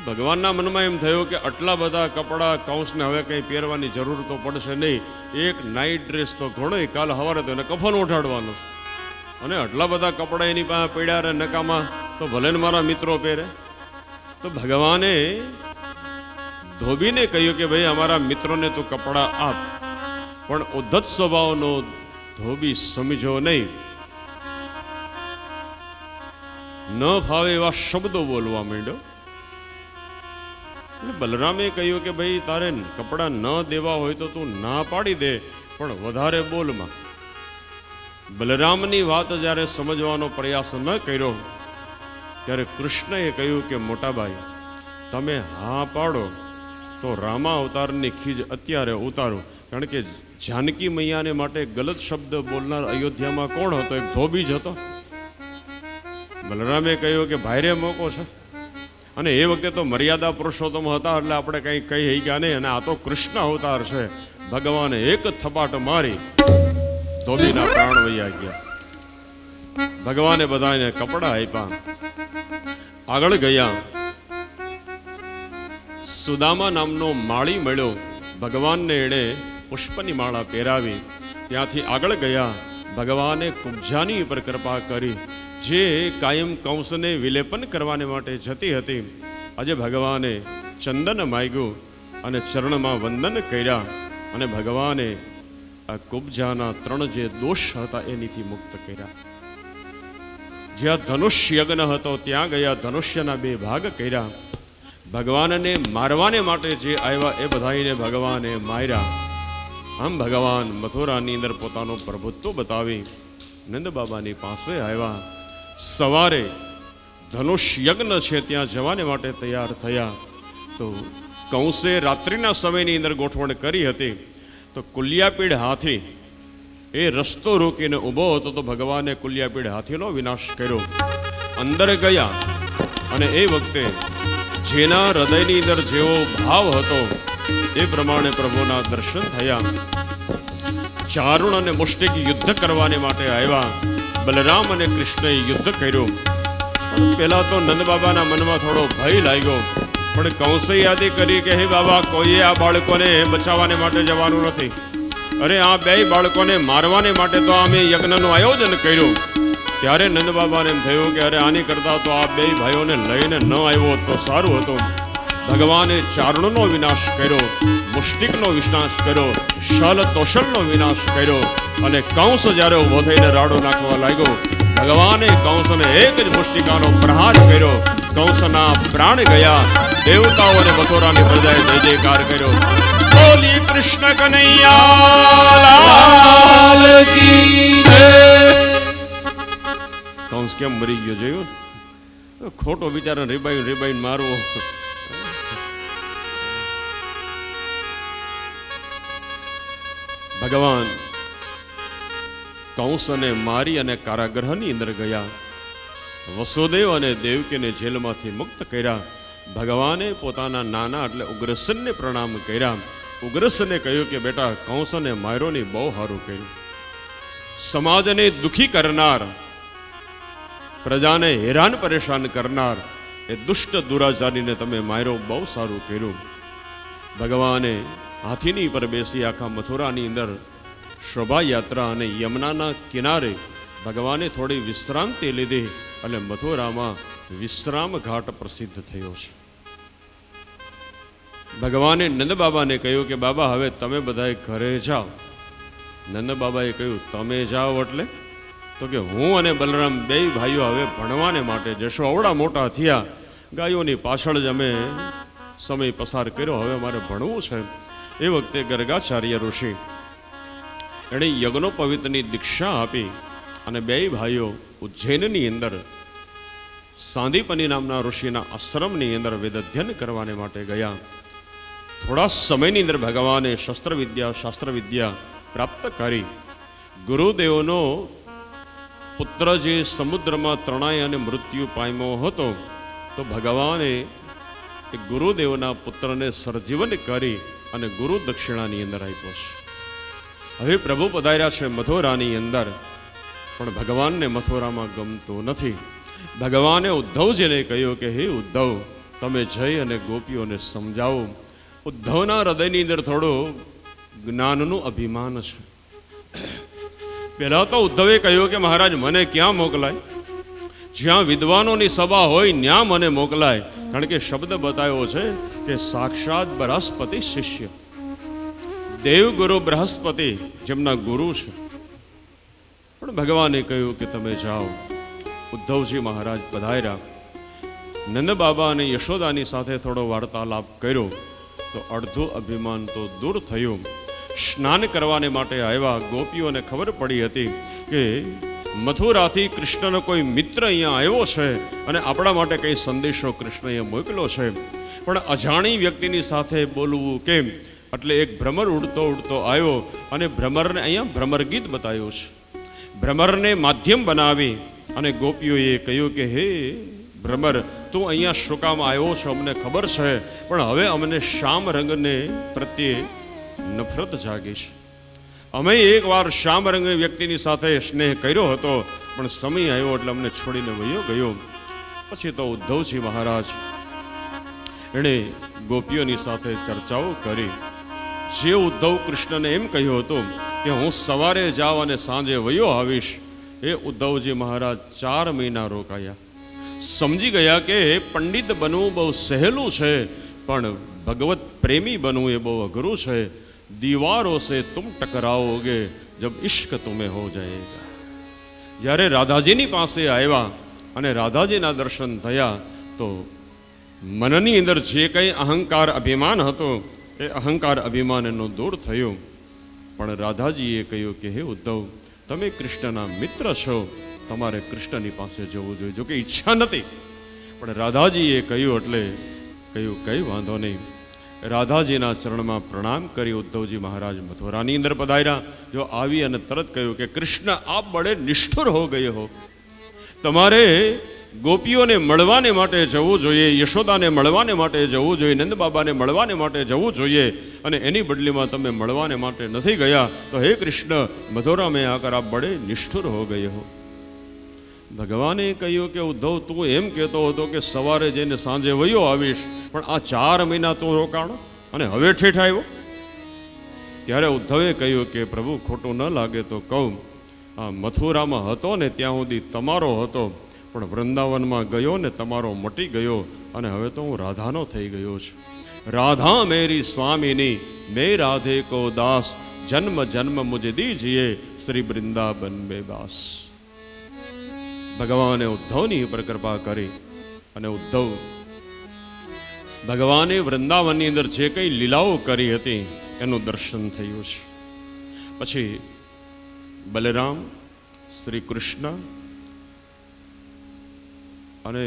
ભગવાનના મનમાં એમ થયું કે આટલા બધા કપડાં કંસને હવે કંઈ પહેરવાની જરૂર તો પડશે નહીં. એક નાઇટ ડ્રેસ તો ઘણો, કાલ સવારે તો એને કફન ઉઠાડવાનો અને આટલા બધા કપડાં એની પાસે પડ્યા રહે નકામાં, તો ભલે ને મારા મિત્રો પહેરે. તો ભગવાને ધોબીને કહ્યું કે ભાઈ અમારા મિત્રોને તું કપડાં આપ, પણ ઉદ્ધત સ્વભાવનો ધોબી સમજો નહીં. ન ફાવે એવા શબ્દો બોલવા માંડ્યો. બલરામે કહ્યું કે ભાઈ તારે કપડાં ન દેવા હોય તો તું ના પાડી દે, પણ વધારે બોલમાં. બલરામની વાત જ્યારે સમજવાનો પ્રયાસ ન કર્યો ત્યારે કૃષ્ણએ કહ્યું કે મોટા ભાઈ, તમે હા પાડો તો રામા અવતારની ખીજ અત્યારે ઉતારો. કારણ કે જાનકી મૈયાને માટે ગલત શબ્દ બોલનાર અયોધ્યામાં કોણ હતો? એક ધોબી જ હતો. બલરામે કહ્યું કે ભાઈરે મોકો છે, અને એ વખતે તો મર્યાદા પુરુષોત્તમ હતા એટલે આપણે કંઈ કહી ગયા નહીં. અને આ તો કૃષ્ણ અવતાર છે. ભગવાને એક થપાટ મારી ધોબીના પ્રાણ વૈયા ગયા. ભગવાને બધાને કપડા આપ્યા, આગળ ગયા. સુદામા નામનો માળી મળ્યો, ભગવાનને એણે પુષ્પની માળા પહેરાવી. ત્યાંથી આગળ ગયા, ભગવાને કુબ્જાની ઉપર કૃપા કરી, જે કાયમ કંસને વિલેપન કરવાને માટે જતી હતી. આજે ભગવાને ચંદન માગ્યું અને ચરણમાં વંદન કર્યા, અને ભગવાને આ કુબ્જાના 3 જે દોષ હતા એનીથી મુક્ત કર્યા. જ્યાં ધનુષ્ય યજ્ઞ હતો ત્યાં ગયા, ધનુષ્યના 2 ભાગ કર્યા. ભગવાનને મારવાને માટે જે આવ્યા એ બધાને ભગવાને માર્યા. આમ ભગવાન મથુરાની અંદર પોતાનું પ્રભુત્વ બતાવી નંદ બાબાની પાસે આવ્યા. સવારે ધનુષ યજ્ઞ છે ત્યાં જવાને માટે તૈયાર થયા. તો કંસે રાત્રિના સમયની અંદર ગોઠવણ કરી હતી. તો કુલ્યાપીડ હાથી એ રસ્તો રોકીને ઊભો હતો, તો ભગવાને કુલ્યાપીડ હાથીનો વિનાશ કર્યો. અંદર ગયા અને એ વખતે જેના હૃદયની અંદર જેવો ભાવ હતો એ પ્રમાણે પ્રભુના દર્શન થયા. ચારુણ અને મુષ્ટિક યુદ્ધ કરવાને માટે આવ્યા. બલરામ અને કૃષ્ણએ યુદ્ધ કર્યું. પહેલા તો નંદ બાબાના મનમાં થોડો ભય લાગ્યો, પણ કંસે યાદી કરી કે હે બાબા, કોઈએ આ બાળકોને બચાવવાને માટે જવાનું નથી. અરે આ 2 બાળકોને મારવાને માટે તો અમે યજ્ઞનું આયોજન કર્યું. ત્યારે નંદ બાબાને એમ થયું કે અરે આની કરતા તો આ 2 ભાઈઓને લઈને ન આવ્યો તો સારું હતું. ભગવાને ચારણનો વિનાશ કર્યો, મુષ્ટિકનો વિનાશ કર્યો, શલ તોષલનો વિનાશ કર્યો. અને કંસ જ્યારે ઊભો થઈને રાડો નાખવા લાગ્યો, ભગવાને કંસને એક જ મુષ્ટિકાનો પ્રહાર કર્યો. કંસના પ્રાણ ગયા. દેવતાઓ અને મથુરાની પ્રજાએ જય જયકાર કર્યો. બોલી કૃષ્ણ કનૈયા લાલ કી જય. કંસ કેમ મરી ગયો જોયું? ખોટો બિચારા રીબાઈ મારવો. ભગવાન કંસને મારી અને કારાગૃહની અંદર ગયા. વસુદેવ અને દેવકીને જેલમાંથી મુક્ત કર્યા. ભગવાને પોતાના નાના એટલે ઉગ્રસેનને પ્રણામ કર્યા. ઉગ્રસેને કહ્યું કે બેટા, કંસને માર્યો ને બહુ સારું કર્યું. સમાજને દુખી કરનાર, પ્રજાને હેરાન પરેશાન કરનાર એ દુષ્ટ દુરાચારીને તમે માર્યો, બહુ સારું કર્યું. ભગવાને હાથીની પર બેસી આખા મથુરાની અંદર શોભાયાત્રા અને યમુનાના કિનારે ભગવાને થોડી વિશ્રાંતિ લીધી અને મથુરામાં વિશ્રામ ઘાટ પ્રસિદ્ધ થયો છે. ભગવાને નંદ બાબાને કહ્યું કે બાબા, હવે તમે બધાએ ઘરે જાઓ. નંદ બાબાએ કહ્યું તમે જાઓ એટલે? તો કે હું અને બલરામ 2 ભાઈઓ હવે ભણવાને માટે જશો. અવડા મોટા થયા, ગાયોની પાછળ જ અમે સમય પસાર કર્યો, હવે મારે ભણવું છે. એ વખતે ગર્ગાચાર્ય ઋષિ એણે યજ્ઞોપવિતની દીક્ષા આપી અને 2 ભાઈઓ ઉજ્જૈનની અંદર સાંદીપની નામના ઋષિના આશ્રમની અંદર વેદ અધ્યયન કરવાને માટે ગયા. થોડા સમયની અંદર ભગવાને શાસ્ત્ર વિદ્યા પ્રાપ્ત કરી. ગુરુદેવનો પુત્ર જે સમુદ્રમાં તણાઈ અને મૃત્યુ પામ્યો હતો, તો ભગવાને એ ગુરુદેવના પુત્રને સરજીવન કરી અને ગુરુ દક્ષિણાની અંદર આપ્યો છે. હવે પ્રભુ પધાર્યા છે મથુરાની અંદર, પણ ભગવાનને મથુરામાં ગમતું નથી. ભગવાને ઉદ્ધવજીને કહ્યું કે હે ઉદ્ધવ, તમે જઈ અને ગોપીઓને સમજાવો. ઉદ્ધવના હૃદયની અંદર થોડું જ્ઞાનનું અભિમાન છે. પહેલા તો ઉદ્ધવે કહ્યું કે મહારાજ, મને ક્યાં મોકલાય? જ્યાં વિદ્વાનોની સભા હોય ત્યાં મને મોકલાય. કારણ કે શબ્દ બતાવ્યો છે કે સાક્ષાત બૃહસ્પતિ શિષ્ય, દેવગુરુ બૃહસ્પતિ જેમના ગુરુ છે. પણ ભગવાને કહ્યું કે તમે જાઓ. ઉદ્ધવજી મહારાજ પધાર્યા. નંદ બાબા અને યશોદાની સાથે થોડો વાર્તાલાપ કર્યો તો અડધું અભિમાન તો દૂર થયું. સ્નાન કરવાને માટે આવ્યા. ગોપીઓને ખબર પડી હતી કે મથુરાથી કૃષ્ણનો કોઈ મિત્ર અહીંયા આવ્યો છે અને આપણા માટે કંઈ સંદેશો કૃષ્ણએ મોકલ્યો છે. પણ અજાણી વ્યક્તિની સાથે બોલવું કેમ? એટલે એક ભ્રમર ઉડતો ઉડતો આવ્યો અને ભ્રમરને અહીંયા ભ્રમર ગીત બતાવ્યું છે. ભ્રમરને માધ્યમ બનાવી અને ગોપીઓએ કહ્યું કે હે ભ્રમર, તું અહીંયા શું કામ આવ્યો છો અમને ખબર છે, પણ હવે અમને શ્યામ રંગને પ્રત્યે નફરત જાગી છે. અમે એકવાર શ્યામ રંગ વ્યક્તિની સાથે સ્નેહ કર્યો હતો, પણ સમય આવ્યો એટલે અમને છોડીને વયો ગયો. પછી તો ઉદ્ધવજી મહારાજ એણે ગોપીઓની સાથે ચર્ચાઓ કરી. જે ઉદ્ધવ કૃષ્ણને એમ કહ્યું હતું કે હું સવારે જાઉં અને સાંજે વયો આવીશ, એ ઉદ્ધવજી મહારાજ 4 મહિના રોકાયા. સમજી ગયા કે પંડિત બનવું બહુ સહેલું છે, પણ ભગવત પ્રેમી બનવું એ બહુ અઘરું છે. દીવારો સે તુમ ટકરાઓગે જબ ઇશ્ક તુમે હો જાયેગા. જ્યારે રાધાજીની પાસે આવ્યા અને રાધાજીના દર્શન થયા તો મનની અંદર જે કંઈ અહંકાર અભિમાન હતો એ અહંકાર અભિમાન એનો દૂર થયો. પણ રાધાજીએ કહ્યું કે હે ઉદ્ધવ, તમે કૃષ્ણના મિત્ર છો, તમારે કૃષ્ણની પાસે જવું જોઈએ. જો કે ઈચ્છા નથી, પણ રાધાજીએ કહ્યું એટલે કહ્યું કંઈ વાંધો નહીં. રાધાજીના ચરણમાં પ્રણામ કરી ઉદ્ધવજી મહારાજ મથુરાની અંદર પધાર્યા. જો આવી અને તરત કહ્યું કે કૃષ્ણ આપ બડે નિષ્ઠુર હો ગયે હો, તમારે ગોપીઓને મળવાને માટે જવું જોઈએ, યશોદાને મળવાને માટે જવું જોઈએ, નંદ બાબાને મળવાને માટે જવું જોઈએ, અને એની બદલીમાં તમે મળવાને માટે નથી ગયા. તો હે કૃષ્ણ, મથુરા મેં આકર આપ બડે નિષ્ઠુર હો ગયે હો. ભગવાને કહ્યું કે ઉદ્ધવ, તું એમ કહેતો હતો કે સવારે જઈને સાંજે વયો આવીશ, પણ આ 4 મહિના તું રોકાણો અને હવે ઠેઠ આવ્યો. ત્યારે ઉદ્ધવે કહ્યું કે પ્રભુ, ખોટું ન લાગે તો કહું, આ મથુરામાં હતો ને ત્યાં સુધી તમારો હતો, પણ વૃંદાવનમાં ગયો ને તમારો મટી ગયો, અને હવે તો હું રાધાનો થઈ ગયો છું. રાધા મેરી સ્વામીની, મેં રાધે કો દાસ, જન્મ જન્મ મુझे दीजिए શ્રી વૃંદાવન में बास. ભગવાને ઉદ્ધવની ઉપર કૃપા કરી અને ઉદ્ધવ ભગવાને વૃંદાવનની અંદર જે કંઈ લીલાઓ કરી હતી એનું દર્શન થયું છે. પછી બલરામ, શ્રી કૃષ્ણ અને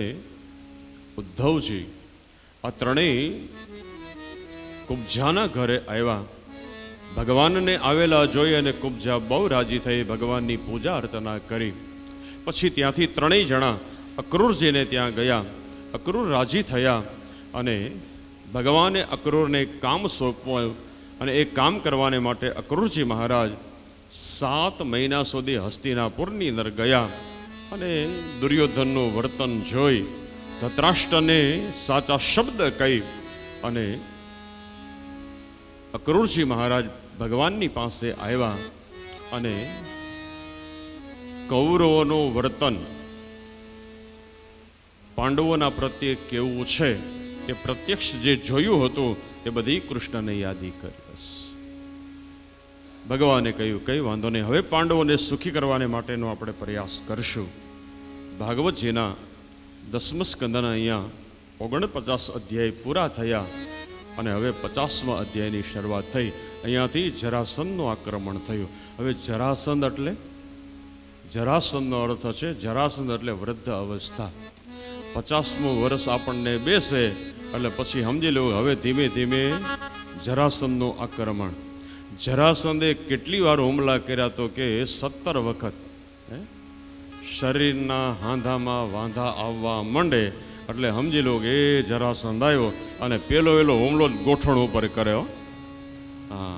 ઉદ્ધવજી આ ત્રણેય કુબ્જાના ઘરે આવ્યા. ભગવાનને આવેલા જોઈ અને કુબ્જા બહુ રાજી થઈ, ભગવાનની પૂજા અર્ચના કરી. પછી ત્યાંથી ત્રણેય જણા અક્રૂરજીને ત્યાં ગયા. અક્રૂર રાજી થયા અને ભગવાને અક્રૂરને કામ સોંપવું, અને એ કામ કરવાને માટે અક્રૂરજી મહારાજ 7 મહિના સુધી હસ્તિનાપુરની અંદર ગયા. અને દુર્યોધનનું વર્તન જોઈ ધૃતરાષ્ટ્રને સાચા શબ્દ કહી અને અક્રૂરજી મહારાજ ભગવાનની પાસે આવ્યા. અને કૌરવોનું વર્તન પાંડવોના પ્રત્યે કેવું છે એ પ્રત્યક્ષ જે જોયું હતું એ બધી કૃષ્ણને યાદી કરી. ભગવાને કહ્યું કંઈ વાંધો નહીં, હવે પાંડવોને સુખી કરવાને માટેનો આપણે પ્રયાસ કરશું. ભાગવતજીના 10મ સ્કંદના અહીંયા 49 અધ્યાય પૂરા થયા અને હવે 50મા અધ્યાયની શરૂઆત થઈ. અહીંયાથી જરાસંધનું આક્રમણ થયું. હવે જરાસંધ એટલે, જરાસંધનો અર્થ છે, જરાસંધ એટલે વૃદ્ધ અવસ્થા. 50મું વર્ષ આપણને બેસે એટલે પછી સમજી લેવું હવે ધીમે ધીમે જરાસંધનું આક્રમણ. જરાસંધે કેટલી વાર હુમલા કર્યા તો કે 17 વખત. શરીરના હાંધામાં વાંધા આવવા માંડે એટલે સમજી લો કે એ જરાસંધ આવ્યો અને પેલો હુમલો ગોઠણ ઉપર કર્યો.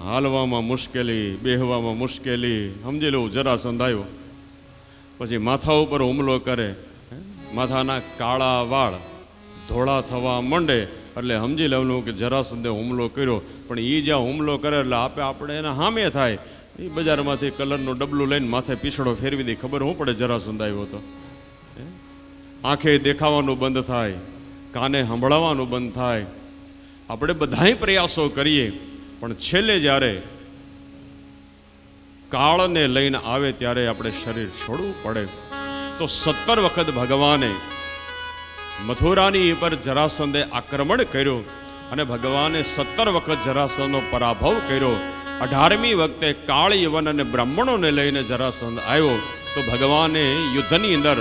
હાલવામાં મુશ્કેલી, બેહવામાં મુશ્કેલી, સમજી લો જરાસંધ આવ્યો. પછી માથા ઉપર હુમલો કરે, માથાના કાળા વાળ ધોળા થવા માંડે એટલે સમજી લેવાનું કે જરાસંધે હુમલો કર્યો. પણ એ જ્યાં હુમલો કરે એટલે આપણે એના સામે થાય. એ બજારમાંથી કલરનું ડબલું લઈને માથે પીછડો ફેરવી દે, ખબર શું પડે જરાસંધ આવ્યો તો. આંખે દેખાવાનું બંધ થાય, કાને સંભળાવાનું બંધ થાય. આપણે બધાય પ્રયાસો કરીએ પણ છેલ્લે જ્યારે કાળને લઈને આવે ત્યારે આપણે શરીર છોડવું પડે. તો 17 વખત ભગવાને મથુરાની ઉપર જરાસંધે આક્રમણ કર્યું અને ભગવાને 17 વખત જરાસંધનો પરાભવ કર્યો. 18મી વખતે કાળ યવન અને બ્રાહ્મણોને લઈને જરાસંધ આવ્યો તો ભગવાને યુદ્ધની અંદર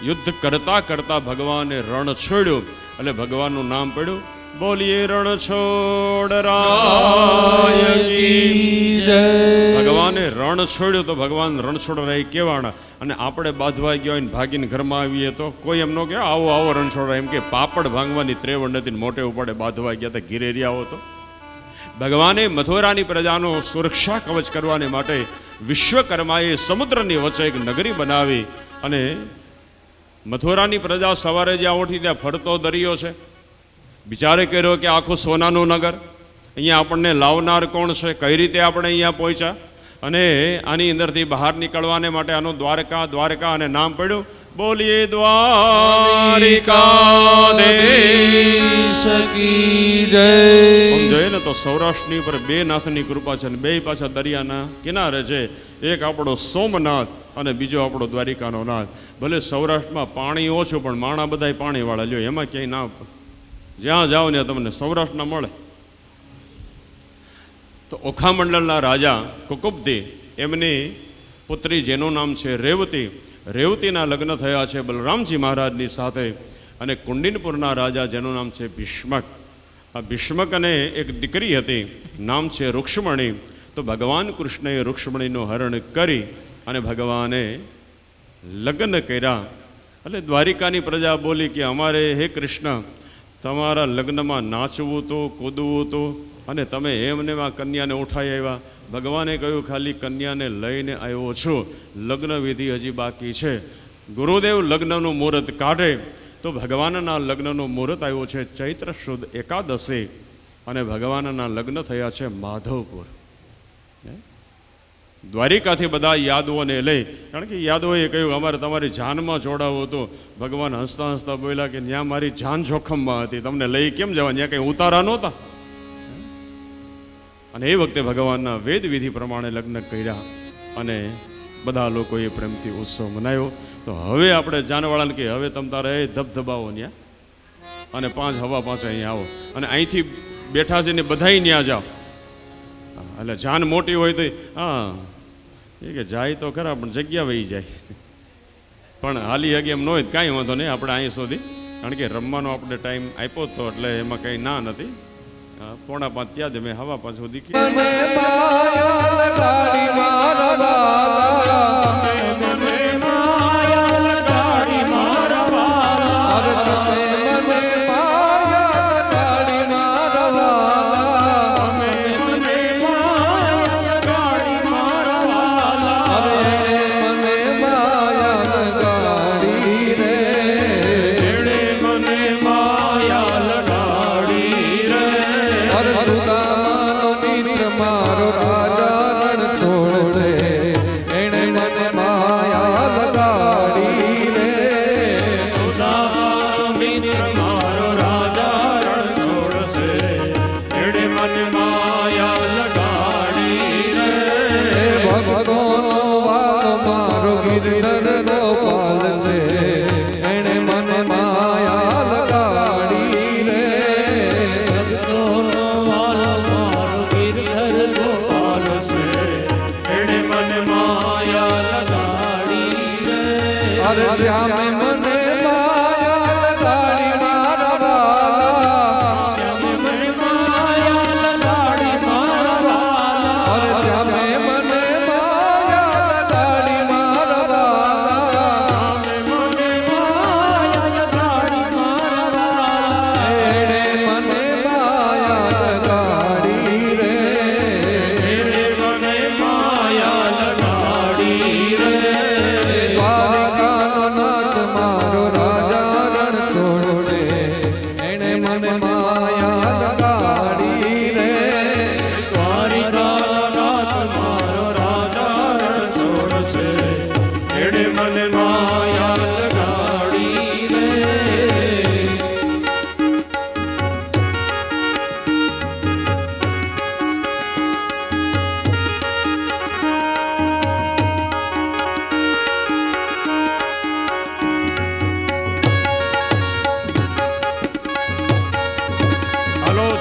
યુદ્ધ કરતા કરતા ભગવાને રણ છોડ્યું એટલે ભગવાનનું નામ પડ્યું બોલીએ રણછોડ રાય કી જય. ભગવાને રણ છોડ્યું તો ભગવાન રણછોડ રાય કેવાના. અને આપણે બાંધવા ગયા હોય ને ભાગીને ઘરમાં આવીએ તો કોઈ એમ ન કે આવો આવો રણછોડ રાય, એમ કે પાપડ ભાંગવાની ત્રેવડ નથી, મોટે ઉપાડે બાંધવા ગયા તો ઘીરે રહ્યા હો તો. ભગવાને મથુરાની પ્રજાનો સુરક્ષા કવચ કરવાને માટે વિશ્વકર્માએ સમુદ્રની વચ્ચે એક નગરી બનાવી. અને મથુરાની પ્રજા સવારે જ્યાં ઉઠી ત્યાં ફરતો દરિયો છે. વિચારે કર્યો કે આખું સોનાનું નગર, અહીંયા આપણને લાવનાર કોણ છે, કઈ રીતે આપણે અહીંયા પહોંચ્યા. અને આની અંદરથી બહાર નીકળવાને માટે આનું દ્વારકા દ્વારકા અને નામ પડ્યું બોલીએ દ્વારિકાધીશ કી જય. આમ જોઈએ ને તો સૌરાષ્ટ્રની ઉપર બે નાથની કૃપા છે, અને બે પાછા દરિયાના કિનારે છે. એક આપણો સોમનાથ અને બીજો આપણો દ્વારિકાનો નાથ. ભલે સૌરાષ્ટ્રમાં પાણી ઓછું પણ માણા બધા પાણીવાળા લ્યો, એમાં ક્યાંય ના, જ્યાં જાઓ ને તમને સૌરાષ્ટ્રના મળે. તો ઓખામંડળના રાજા કુકુબ્દી, એમની પુત્રી જેનું નામ છે રેવતી. રેવતીના લગ્ન થયા છે બલરામજી મહારાજની સાથે. અને કુંડિનપુરના રાજા જેનું નામ છે ભીષ્મક. આ ભીષ્મક અને એક દીકરી હતી, નામ છે રૂક્ષ્મણી. તો ભગવાન કૃષ્ણએ રૂક્ષ્મણીનું હરણ કરી અને ભગવાને લગ્ન કર્યા. એટલે દ્વારિકાની પ્રજા બોલી કે અમારે હે કૃષ્ણ, તમારા લગ્નમાં નાચવું હતું, કૂદવું હતું, અને તમે એમને આ કન્યાને ઉઠાઈ આવ્યા. ભગવાને કહ્યું ખાલી કન્યાને લઈને આવ્યો છું, લગ્ન વિધિ હજી બાકી છે. ગુરુદેવ લગ્નનું મુહૂર્ત કાઢે. તો ભગવાનના લગ્નનું મુહૂર્ત આવ્યું છે ચૈત્ર શુદ્ધ એકાદશી. અને ભગવાનના લગ્ન થયા છે માધવપુર. દ્વારિકાથી બધા યાદવોને લઈ, કારણ કે યાદવોએ કહ્યું અમારે તમારી જાનમાં જોડાવું હતું. ભગવાન હસતા હસતા બોલ્યા કે ત્યાં મારી જાન જોખમમાં હતી, તમને લઈ કેમ જવા, ત્યાં કંઈ ઉતારા નહોતા. અને એ વખતે ભગવાનના વેદ વિધિ પ્રમાણે લગ્ન કર્યા અને બધા લોકોએ પ્રેમથી ઉત્સવ મનાવ્યો. તો હવે આપણે જાનવાળાને કહીએ હવે તમ તારે ધબધબાવો ત્યાં અને 5 હવા 5 અહીંયા આવો, અને અહીંથી બેઠા છે ને બધાય ત્યાં જાઓ. એટલે જાન મોટી હોય તો હા એ કે જાય તો ખરા પણ જગ્યા વહી જાય, પણ હાલી હગે એમ ન હોય કાંઈ વાંધો નહીં, આપણે અહીં સુધી, કારણ કે રમવાનો આપણે ટાઈમ આપ્યો હતો એટલે એમાં કંઈ ના નથી. 4:45 ત્યાં જ મેં હવા 5 સુધી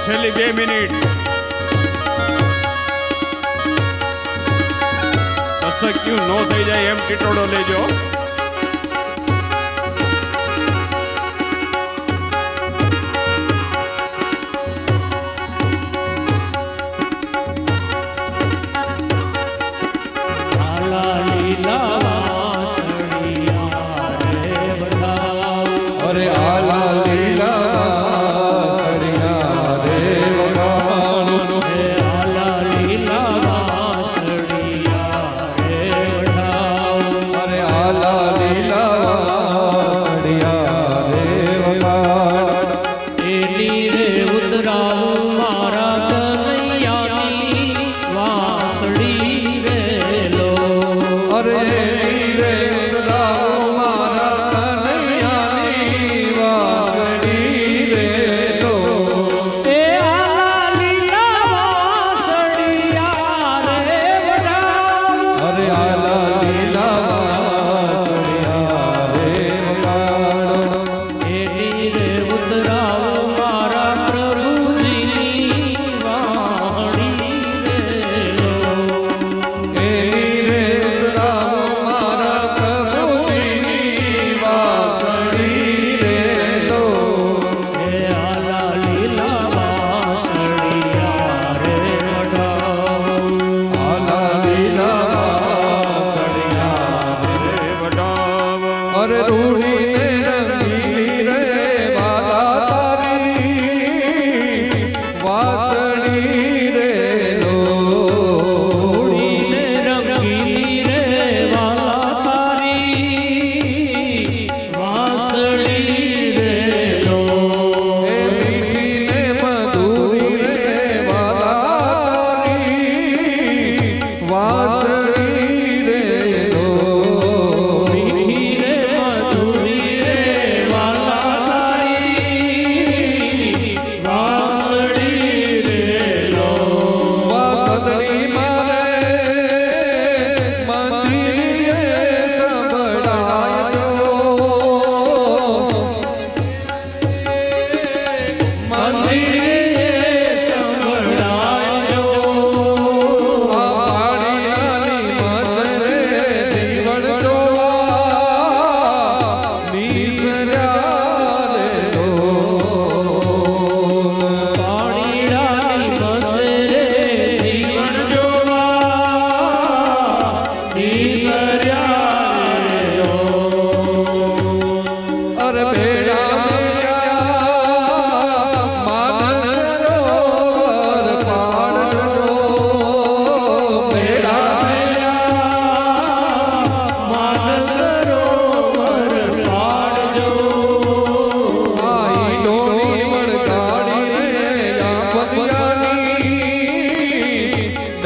છેલ્લી 2 મિનિટ. અસક્યું ન થઈ જાય એમ ટીટોડો લેજો.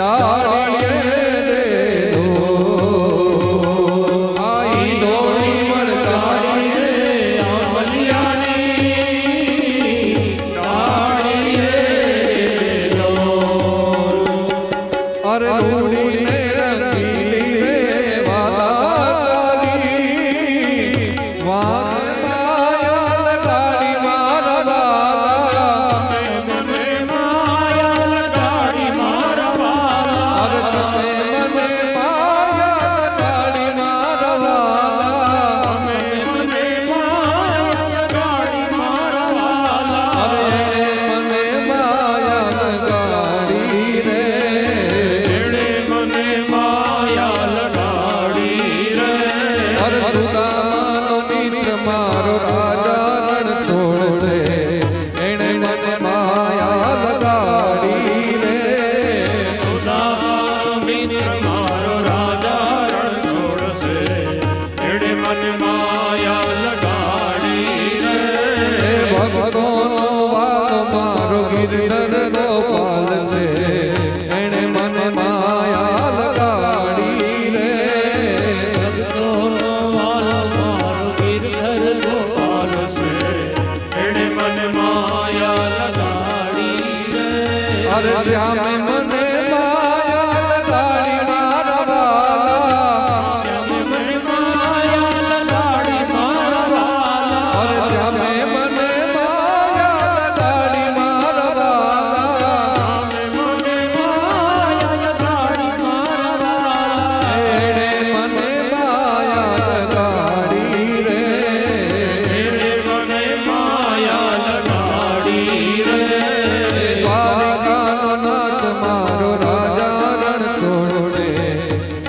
ડાળીએ રે આઈ ડોળી વળગાડી રે આંબલિયાની ડાળીએ અરે ડોળીને રંગીલી રે વાલાલી વાસ માયા લગાડી મારા વાલા મને માયા લગાડી મારા વાલા અરે તમે મને માયા લગાડી મારા વાલા મને માયા લગાડી મારા વાલા અરે મને માયા લગાડી રે એણે મને માયા લગાડી રે અરે સુદામાનો મિત્ર મારો રાજા રણ છોડ છે એણે મને માયા લગાડી રે સુદામાનો મિત્ર મારો રાજા રણ છોડશે એણે મને માયા લગાડી રે એ ભક્તોનો વાલો મારો ગિરધરનો પાલ છે એણે મને માયા લગાડી રે ભક્તોનો વાલો મારો ગિરધર ગોપાલ છે એણે મને માયા લગાડી રે અરે શ્યામે મને માયા લગાડી મારા વાલા શ્યામે મને માયા લગાડી મારા વાલા અરે શ્યામે મને માયા લગાડી મારા વાલા મને માયા લગાડી મારા વાલા એણે મને માયા લગાડી રે એણે મને માયા લગાડી રે દ્વારિકાનો નાથ મારો રાજા રણ છોડ છે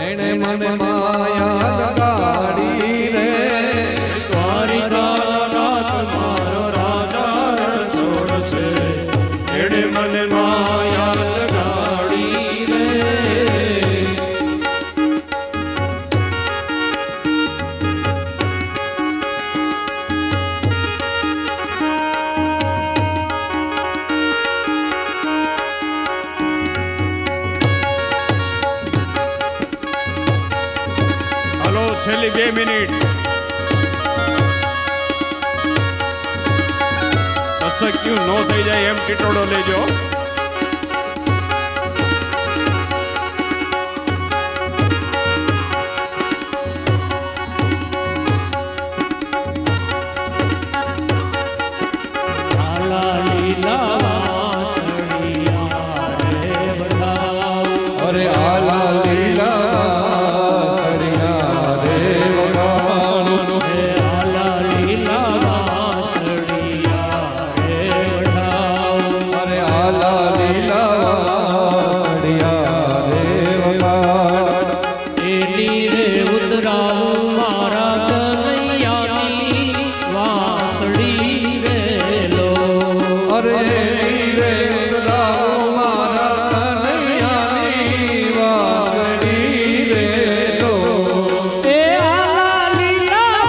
એણે મને માયા લગાડી રે દ્વારિકાનો નાથ મારો રાજા રણ છોડશે એણે મને માયા લગાડી રે હલો છેલ્લી 2 મિનિટ કસક્યું નો થઈ જાય એમ ટીટોડો લેજો લાલા લીલા વાસળિયા રે બધાઓ અરે આલા લીલા સરિયા રે વગાડો હે આલા લીલા વાસળિયા રે બધાઓ અરે આલા લીલા સરિયા રે વગાડો એલી રે ઉતરાવું મારા કનૈયાની વાસળી રે લો અરે રે ઉતરાવો મારા કનૈયાની વાસળી રે લો એ આલા લીલા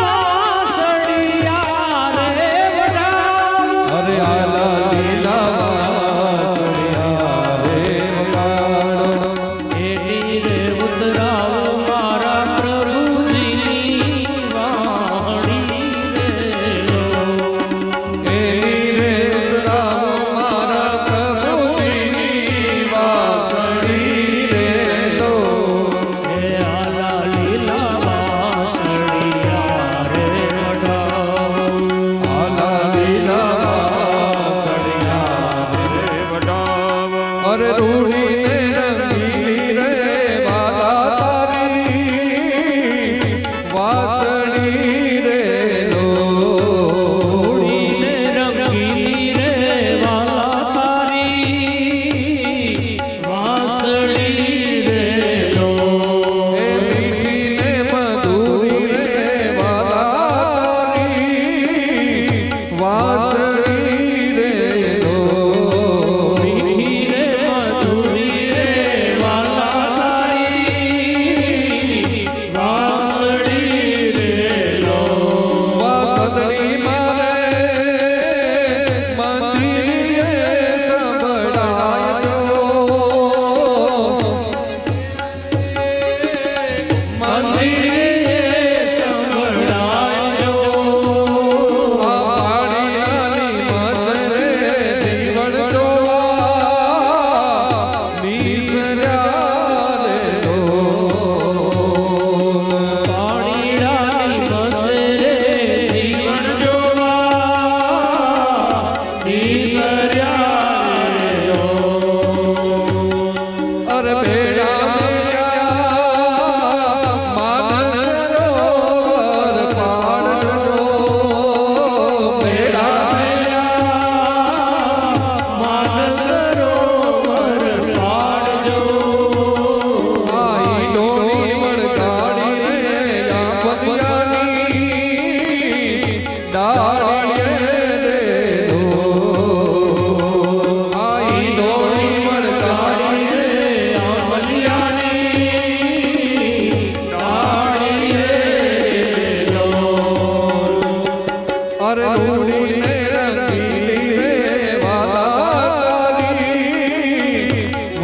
વાસળિયા રે બધાઓ અરે આલા લીલા સરિયા રે વગાડો એલી રે ઉતરાવો મારા પ્રભુજીની વાણી રે લો એની રે ઉતરાવો મારા પ્રભુજીની વાસળી રે લો હે આલા લીલા વાસળિયા રે બધાઓ આલા લીલા સરિયા રે વડાવ અરે રૂડીને રંગીલી રે વાલા તારી વાસળી રે લો ઉડીને રંગીલી રે વાલા તારી વાસળી રે લો એ મીઠી ને મધુરી રે વાલા તારી વાસળી રે લો મીઠી રે મધુરી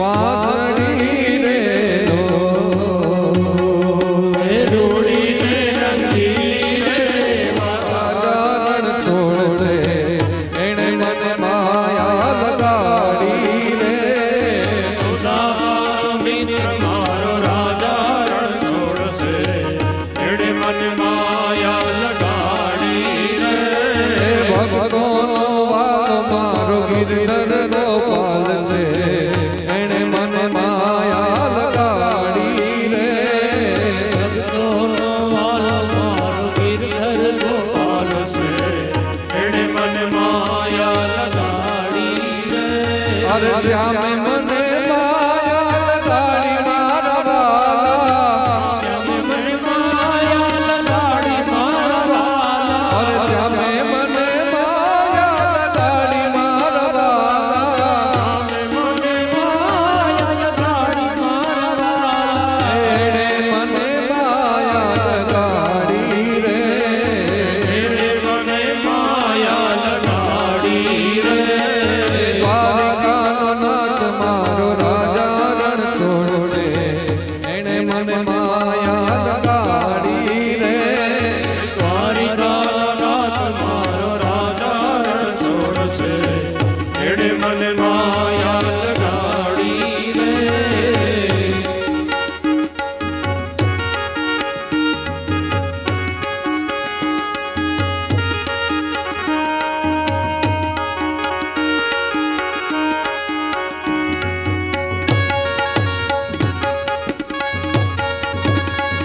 વાસળી રે લો એ રોડીને રંગીલી રે રાજા રણ છોડ છે એણે મને માયા લગાડી રે સુદામાનો મિત્ર મારો રાજા રણ છોડશે એણે મને માયા લગાડી રે ભક્તોનો વાલો મારો ગિરધર ગોપાલ છે એણે મને માયા લગાડી રે ભક્તોનો વાલો મારો ગિરધર ગોપાલ છે એણે મને માયા લગાડી રે અરે શ્યામે મને માયા લગાડી મારા વાલા શ્યામે મને માયા લગાડી મારા વાલા અરે શ્યામે મને માયા લગાડી મારા વાલા મને માયા લગાડી મારા વાલા એણે મને માયા લગાડી રે એણે મને માયા લગાડી રે દ્વારિકાનો નાથ મારો રાજા રણ છોડ છે એણે મને માયા લગાડી રે દ્વારિકાનો નાથ મારો રાજા રણ છોડશે એણે મને માયા લગાડી રે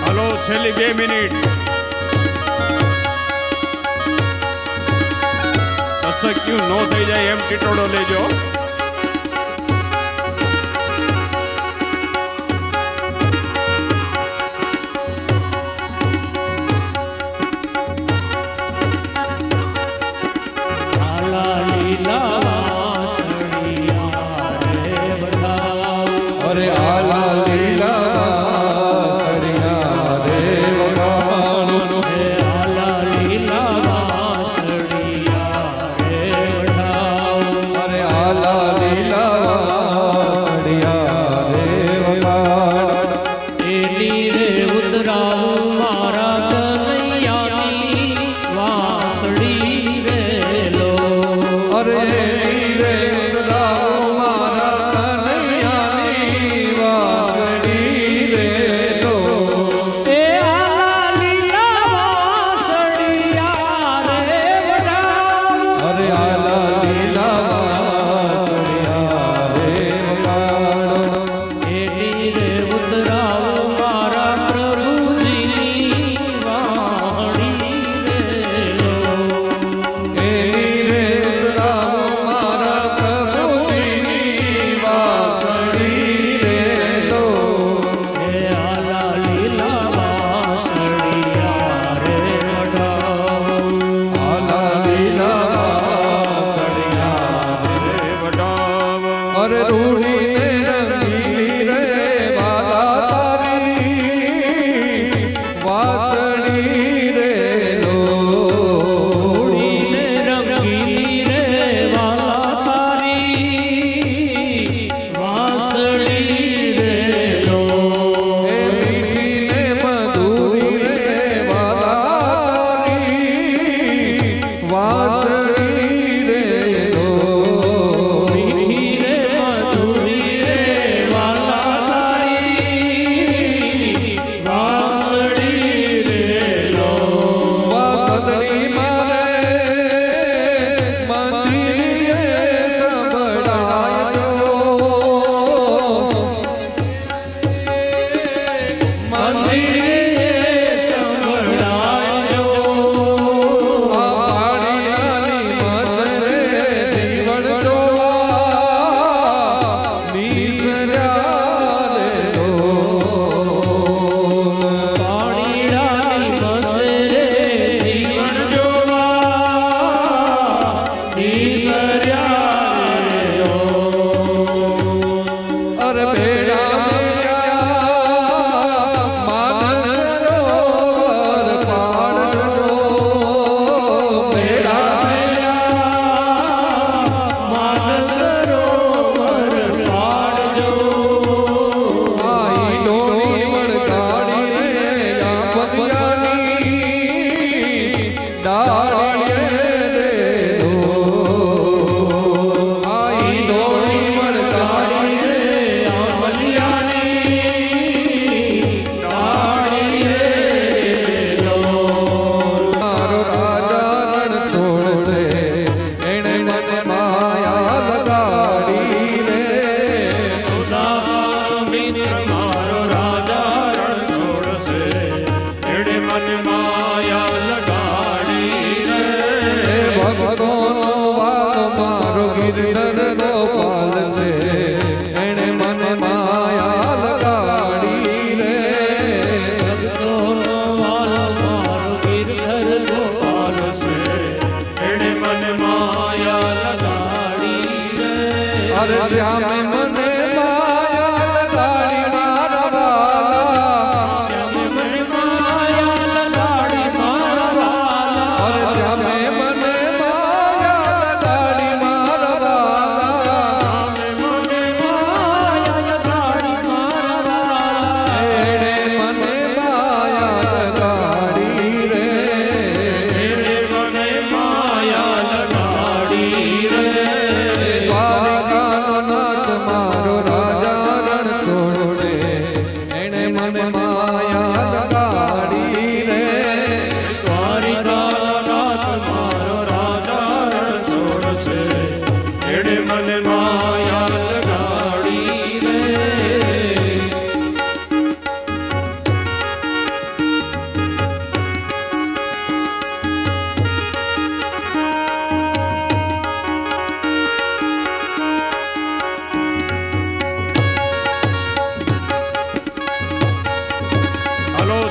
હલો છેલ્લી 2 મિનિટ અસક્યું નો થઈ જાય એમ ટીટોડો લેજો લાલા લીલા વાસળિયા રે બધાઓ અરે આલા લીલા સરિયા રે વગાડો હે આલા લીલા વાસળિયા રે બધાઓ અરે આલા લીલા સરિયા રે વગાડો એલી રે ઉતરાવું મારા કનૈયાની વાસળી રે લો અરે રે ઉતરાવો મારા કનૈયાની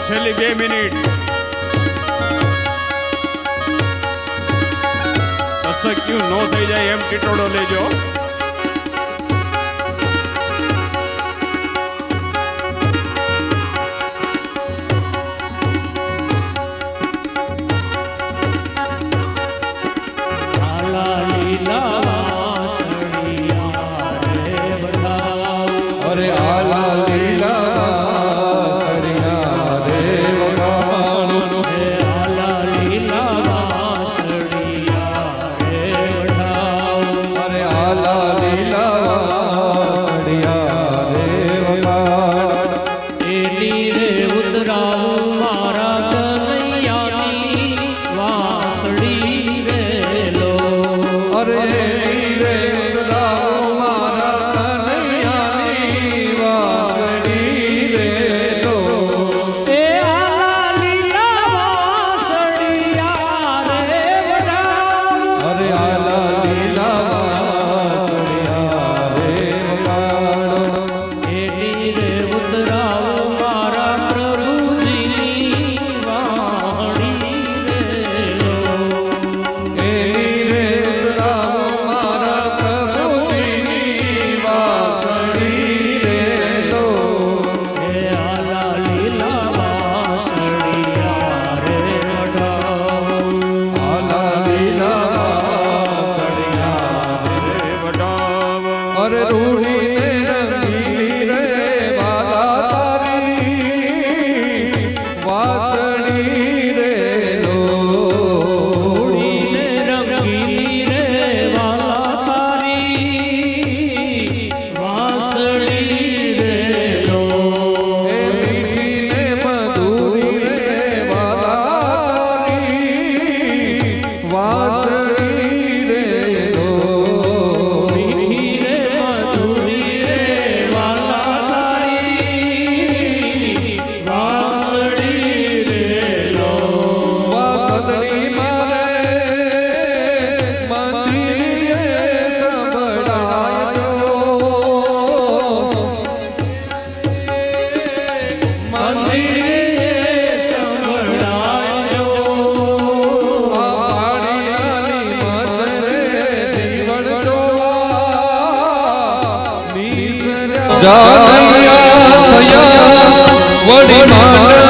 છેલ્લી 2 મિનિટ. તસક્યું નો થઈ જાય એમ ટીટોડો લેજો. લાલા લીલા વાસળિયા રે વડાવું. અરે આલા લીલા સરિયા રે વગાડો. હે આલા લીલા વાસળિયા રે વડાવું. અરે આલા લીલા સરિયા રે વગાડો. એની રે ઉતરાવું મારા કનૈયાની વાસળી રે લો. અરે રે ઉતરાવો મારા કનૈયાની વાસળી રે લો. એ આલા લીલા વાસળિયા રે વડાવું. અરે આલા લીલા સરિયા રે વગાડો. એની રે ઉતરાવું મારા પ્રભુજીની વાણી રે લો. એની રે ઉતરાવો મારા પ્રભુજીની વાસળી રે લો. હે આલા લીલા વાસળિયા રે વડાવું. આલા લીલા સરિયા રે વડાવો. અરે રૂડીને રંગીલી રે વાલા તારી વાસળી રે લો. ઉડીને રંગીલી રે વાલા તારી વાસળી રે લો. એ મીઠીને મધુરી રે વાલા તારી વાસળી રે લો. મીઠી રે મધુરી રે વાલા તારી વાસળી રે લો. વાસળી મારે મંદિરે સંભળાયો. મંદિરે સંભળાયો. આ પાણીયાની મસરે જીવન જોવા નિસર્યા જાનૈયા થયા વળી માંડ